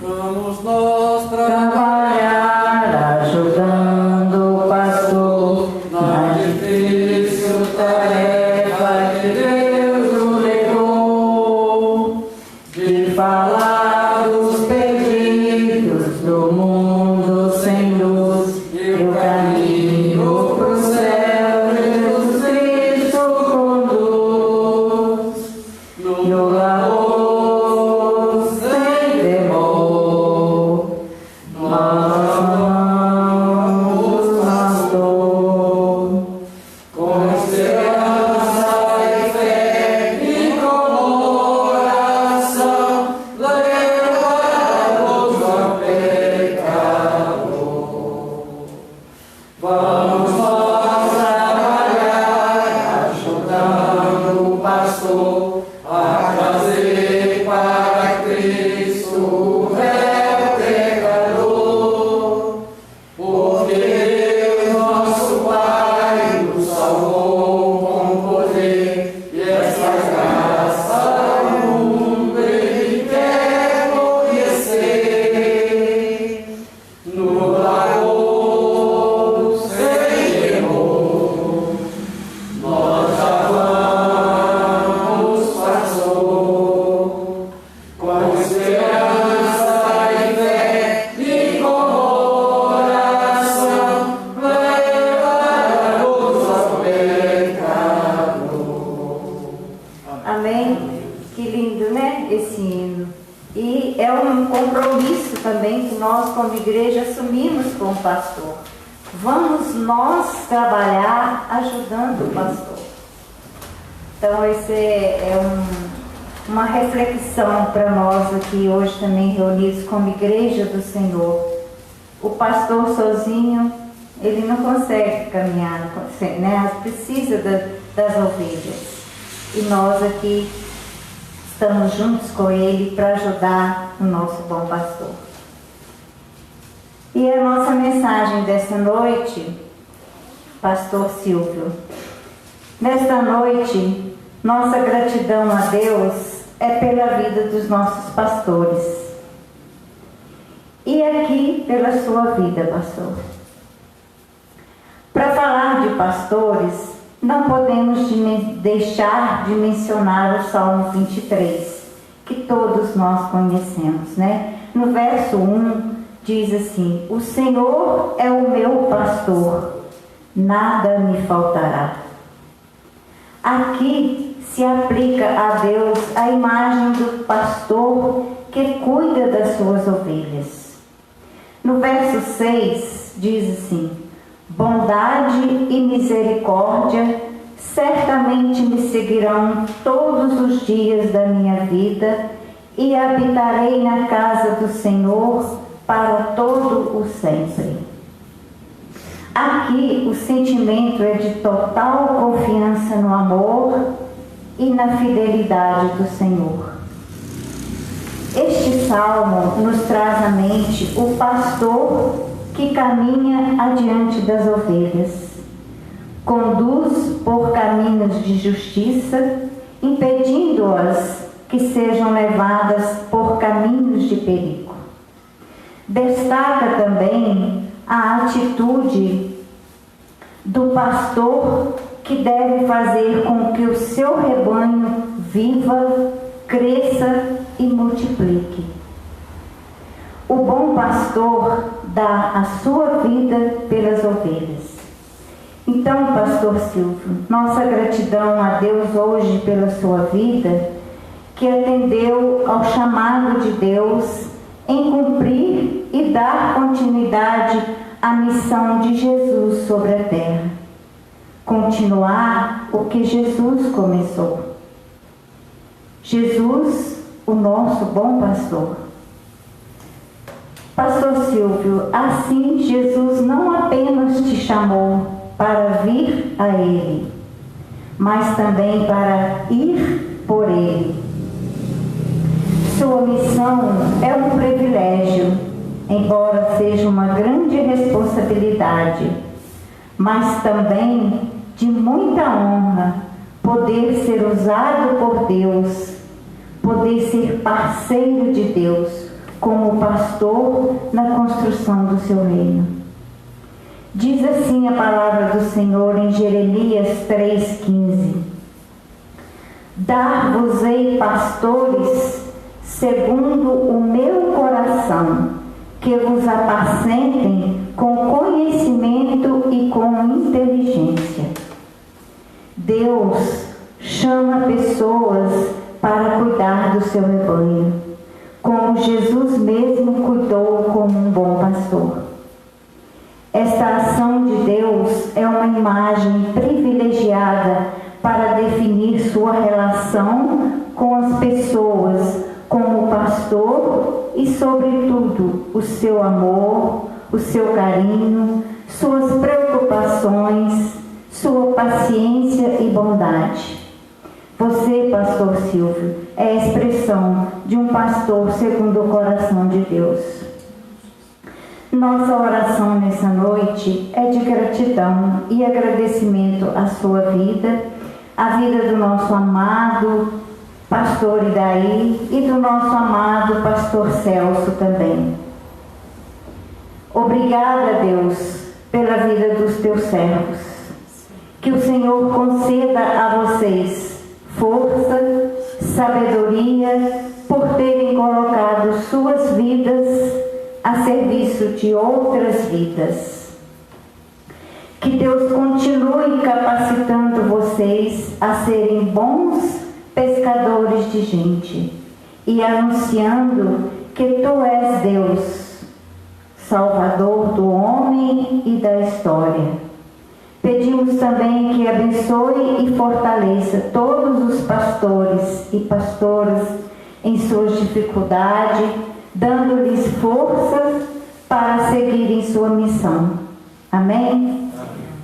Vamos nós trabalhar ajudando o pastor na difícil tarefa que Deus o legou, de falar dos perdidos do mundo sem luz e o caminho pro céu Jesus Cristo conduz no labor sem temor. Nós amamos o pastor com esperança e fé e com oração levamos ao pecador. Vamos nós trabalhar ajudando o pastor a trazer para Cristo o réu pecador, porque Deus nosso Pai nos salvou com poder e essa graça o mundo ele quer conhecer. No labor sem temor, nós amamos o pastor com esperança e fé e com oração levamos ao pecador. Amém? Que lindo, né? Esse hino. E é um compromisso também que nós, como igreja, assumimos com o pastor. Vamos nós trabalhar ajudando o pastor. Então, esse é uma reflexão para nós aqui hoje também reunidos como igreja do Senhor. O pastor sozinho, ele não consegue caminhar, né? Precisa das ovelhas. E nós aqui estamos juntos com ele para ajudar o nosso bom pastor. E a nossa mensagem desta noite, Pastor Silvio. Nesta noite, nossa gratidão a Deus é pela vida dos nossos pastores. E aqui pela sua vida, pastor. Para falar de pastores, não podemos deixar de mencionar o Salmo 23, que todos nós conhecemos, né? No verso 1 diz assim: o Senhor é o meu pastor, nada me faltará. Aqui se aplica a Deus a imagem do pastor que cuida das suas ovelhas. No verso 6 diz assim: bondade e misericórdia certamente me seguirão todos os dias da minha vida e habitarei na casa do Senhor para todo o sempre. Aqui o sentimento é de total confiança no amor e na fidelidade do Senhor. Este salmo nos traz à mente o pastor que caminha adiante das ovelhas, conduz por caminhos de justiça, impedindo-as que sejam levadas por caminhos de perigo. Destaca também a atitude do pastor que deve fazer com que o seu rebanho viva, cresça e multiplique. O bom pastor dá a sua vida pelas ovelhas. Então, pastor Silvio, nossa gratidão a Deus hoje pela sua vida, que atendeu ao chamado de Deus em cumprir e dar continuidade à missão de Jesus sobre a terra. Continuar o que Jesus começou. Jesus, o nosso bom pastor. Pastor Silvio, assim Jesus não apenas te chamou para vir a Ele, mas também para ir por Ele. Sua missão é um privilégio, embora seja uma grande responsabilidade, mas também de muita honra poder ser usado por Deus poder ser parceiro de Deus como pastor na construção do seu reino. Diz assim a palavra do Senhor em Jeremias 3,15: Dar-vos-ei pastores segundo o meu coração, que vos apacentem com conhecimento e com inteligência. Deus chama pessoas para cuidar do seu rebanho, como Jesus mesmo cuidou como um bom pastor. Esta ação de Deus é uma imagem privilegiada para definir sua relação com as pessoas como pastor e, sobretudo, o seu amor, o seu carinho, suas preocupações, sua paciência e bondade. Você, pastor Silvio, é a expressão de um pastor segundo o coração de Deus. Nossa oração nessa noite é de gratidão e agradecimento à sua vida, à vida do nosso amado pastor Idaí e do nosso amado pastor Celso também. Obrigada, Deus, pela vida dos teus servos. Que o Senhor conceda a vocês força, sabedoria, por terem colocado suas vidas a serviço de outras vidas. Que Deus continue capacitando vocês a serem bons pescadores de gente e anunciando que tu és Deus, Salvador do homem e da história. Pedimos também que abençoe e fortaleça todos os pastores e pastoras em suas dificuldades, dando-lhes força para seguirem sua missão. Amém?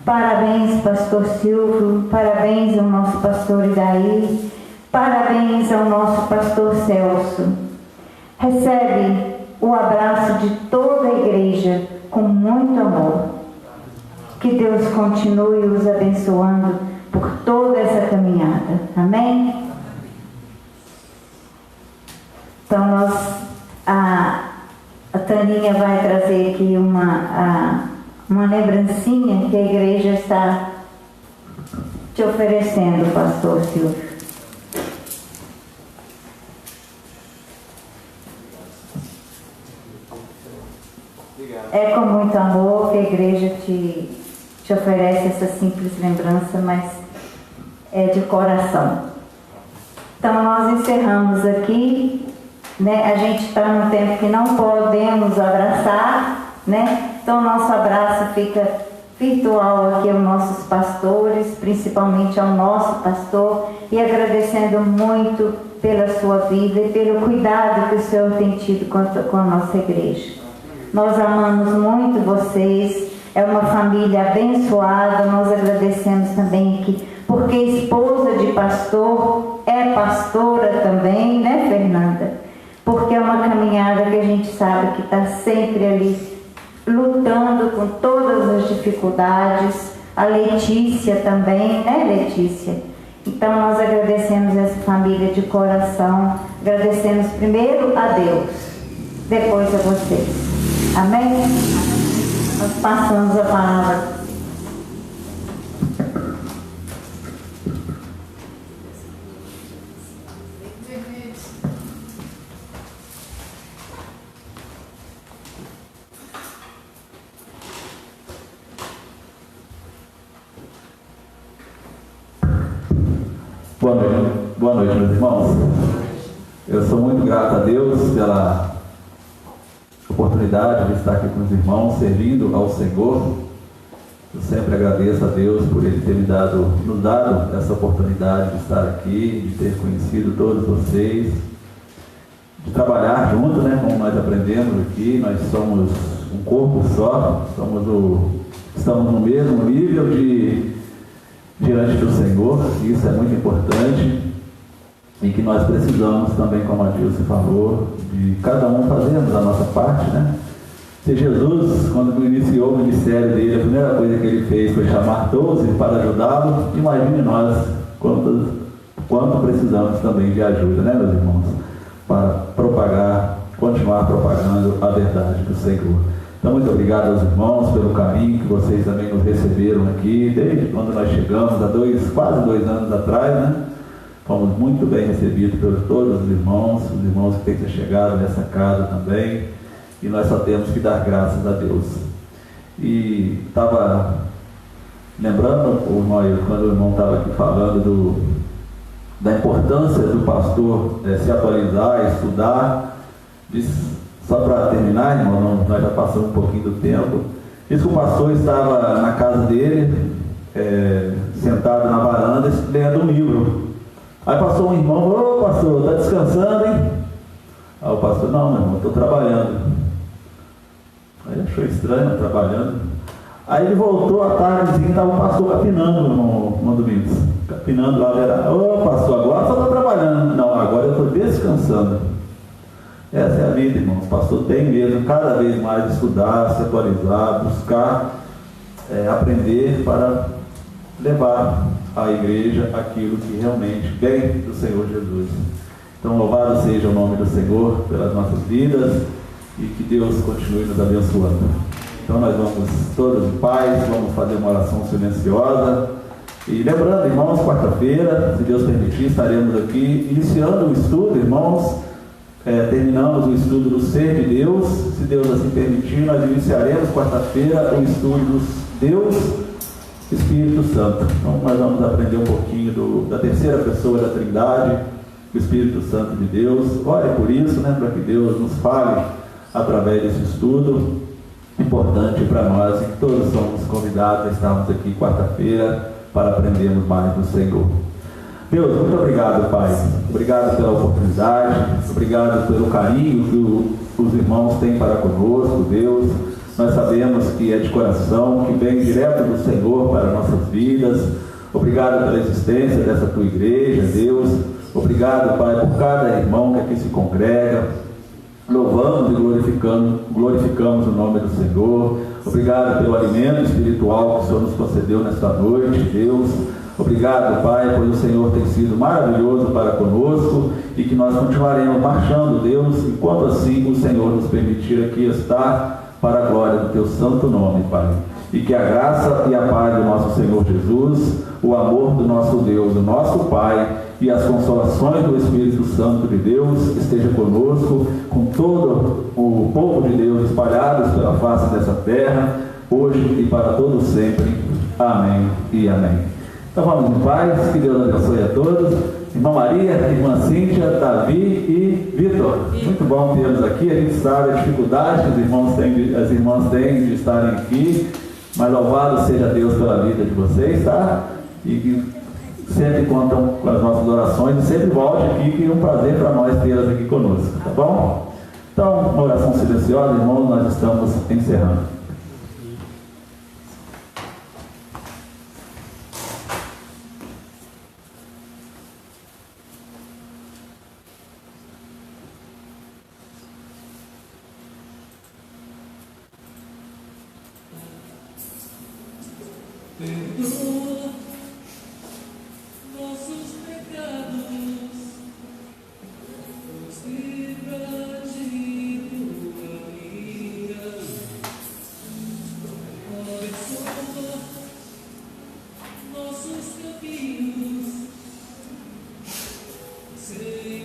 Parabéns, pastor Silvio, parabéns ao nosso pastor Idaí, parabéns ao nosso pastor Celso. Recebe o abraço de toda a igreja com muito amor. Que Deus continue os abençoando por toda essa caminhada. Amém? Então a Taninha vai trazer aqui uma lembrancinha que a igreja está te oferecendo, pastor Silvio. É com muito amor que a igreja te oferece essa simples lembrança, mas é de coração. Então nós encerramos aqui, né? A gente está num tempo que não podemos abraçar, né? Então nosso abraço fica virtual aqui aos nossos pastores, principalmente ao nosso pastor, e agradecendo muito pela sua vida e pelo cuidado que o Senhor tem tido com a nossa igreja. Nós amamos muito vocês, é uma família abençoada. Nós agradecemos também aqui, porque esposa de pastor é pastora também, né, Fernanda? Porque é uma caminhada que a gente sabe que está sempre ali lutando com todas as dificuldades. A Letícia também, né, Letícia? Então nós agradecemos essa família de coração, agradecemos primeiro a Deus, depois a vocês. Amém? Nós passamos a palavra. Boa noite, meus irmãos. Eu sou muito grato a Deus pela oportunidade de estar aqui com os irmãos, servindo ao Senhor. Eu sempre agradeço a Deus por Ele ter nos dado essa oportunidade de estar aqui, de ter conhecido todos vocês, de trabalhar junto, né, como nós aprendemos aqui. Nós somos um corpo só, estamos no mesmo nível diante do Senhor. Isso é muito importante e que nós precisamos também, como a Dilce falou, de cada um fazermos a nossa parte, né? Se Jesus, quando iniciou o ministério dele, a primeira coisa que ele fez foi chamar 12 para ajudá-lo. Imagine nós, quantos quanto precisamos também de ajuda, né, meus irmãos, para continuar propagando a verdade do Senhor. Então, muito obrigado aos irmãos pelo carinho que vocês também nos receberam aqui, desde quando nós chegamos, há quase 2 anos atrás, né? Fomos muito bem recebidos por todos os irmãos que têm chegado nessa casa também, e nós só temos que dar graças a Deus. E estava lembrando, quando o irmão estava aqui falando da importância do pastor se atualizar, estudar, só para terminar, irmão, nós já passamos um pouquinho do tempo, disse que o pastor estava na casa dele, sentado na varanda, lendo um livro. Aí passou um irmão, ô pastor, está descansando, hein? Aí o pastor, não, meu irmão, estou trabalhando. Aí achou estranho, trabalhando. Aí ele voltou à tarde, estava o pastor capinando, meu irmão Domingos. Capinando lá, ô pastor, agora só está trabalhando. Não, agora eu estou descansando. Essa é a vida, irmãos. O pastor tem mesmo cada vez mais estudar, se atualizar, buscar aprender para levar à igreja aquilo que realmente vem do Senhor Jesus. Então, louvado seja o nome do Senhor pelas nossas vidas e que Deus continue nos abençoando. Então, nós vamos todos em paz, vamos fazer uma oração silenciosa. E lembrando, irmãos, quarta-feira, se Deus permitir, estaremos aqui iniciando o estudo, irmãos. Terminamos o estudo do ser de Deus. Se Deus assim permitir, nós iniciaremos quarta-feira o estudo dos Deus Espírito Santo. Então nós vamos aprender um pouquinho da terceira pessoa da Trindade, o Espírito Santo de Deus. Ore por isso, né, para que Deus nos fale através desse estudo importante para nós, e que todos somos convidados a estarmos aqui quarta-feira para aprendermos mais do Senhor. Deus, muito obrigado, Pai. Obrigado pela oportunidade, obrigado pelo carinho que os irmãos têm para conosco, Deus. Nós sabemos que é de coração, que vem direto do Senhor para nossas vidas. Obrigado pela existência dessa tua igreja, Deus. Obrigado, Pai, por cada irmão que aqui se congrega. Louvamos e glorificamos o nome do Senhor. Obrigado pelo alimento espiritual que o Senhor nos concedeu nesta noite, Deus. Obrigado, Pai, pois o Senhor tem sido maravilhoso para conosco e que nós continuaremos marchando, Deus, enquanto assim o Senhor nos permitir aqui estar, para a glória do Teu santo nome, Pai. E que a graça e a paz do nosso Senhor Jesus, o amor do nosso Deus, do nosso Pai, e as consolações do Espírito Santo de Deus esteja conosco, com todo o povo de Deus espalhados pela face dessa terra, hoje e para todos sempre. Amém e amém. Então vamos em paz, que Deus abençoe a todos. Irmã Maria, irmã Cíntia, Davi e Vitor. Muito bom tê-los aqui. A gente sabe a dificuldade que as irmãs têm de estarem aqui, mas louvado seja Deus pela vida de vocês, tá? E que sempre contam com as nossas orações e sempre volte aqui, que é um prazer para nós tê-las aqui conosco, tá bom? Então, uma oração silenciosa, irmãos, nós estamos encerrando. Perdoa nossos pecados, nos livra de tua ira, abençoa nossos caminhos, Senhor.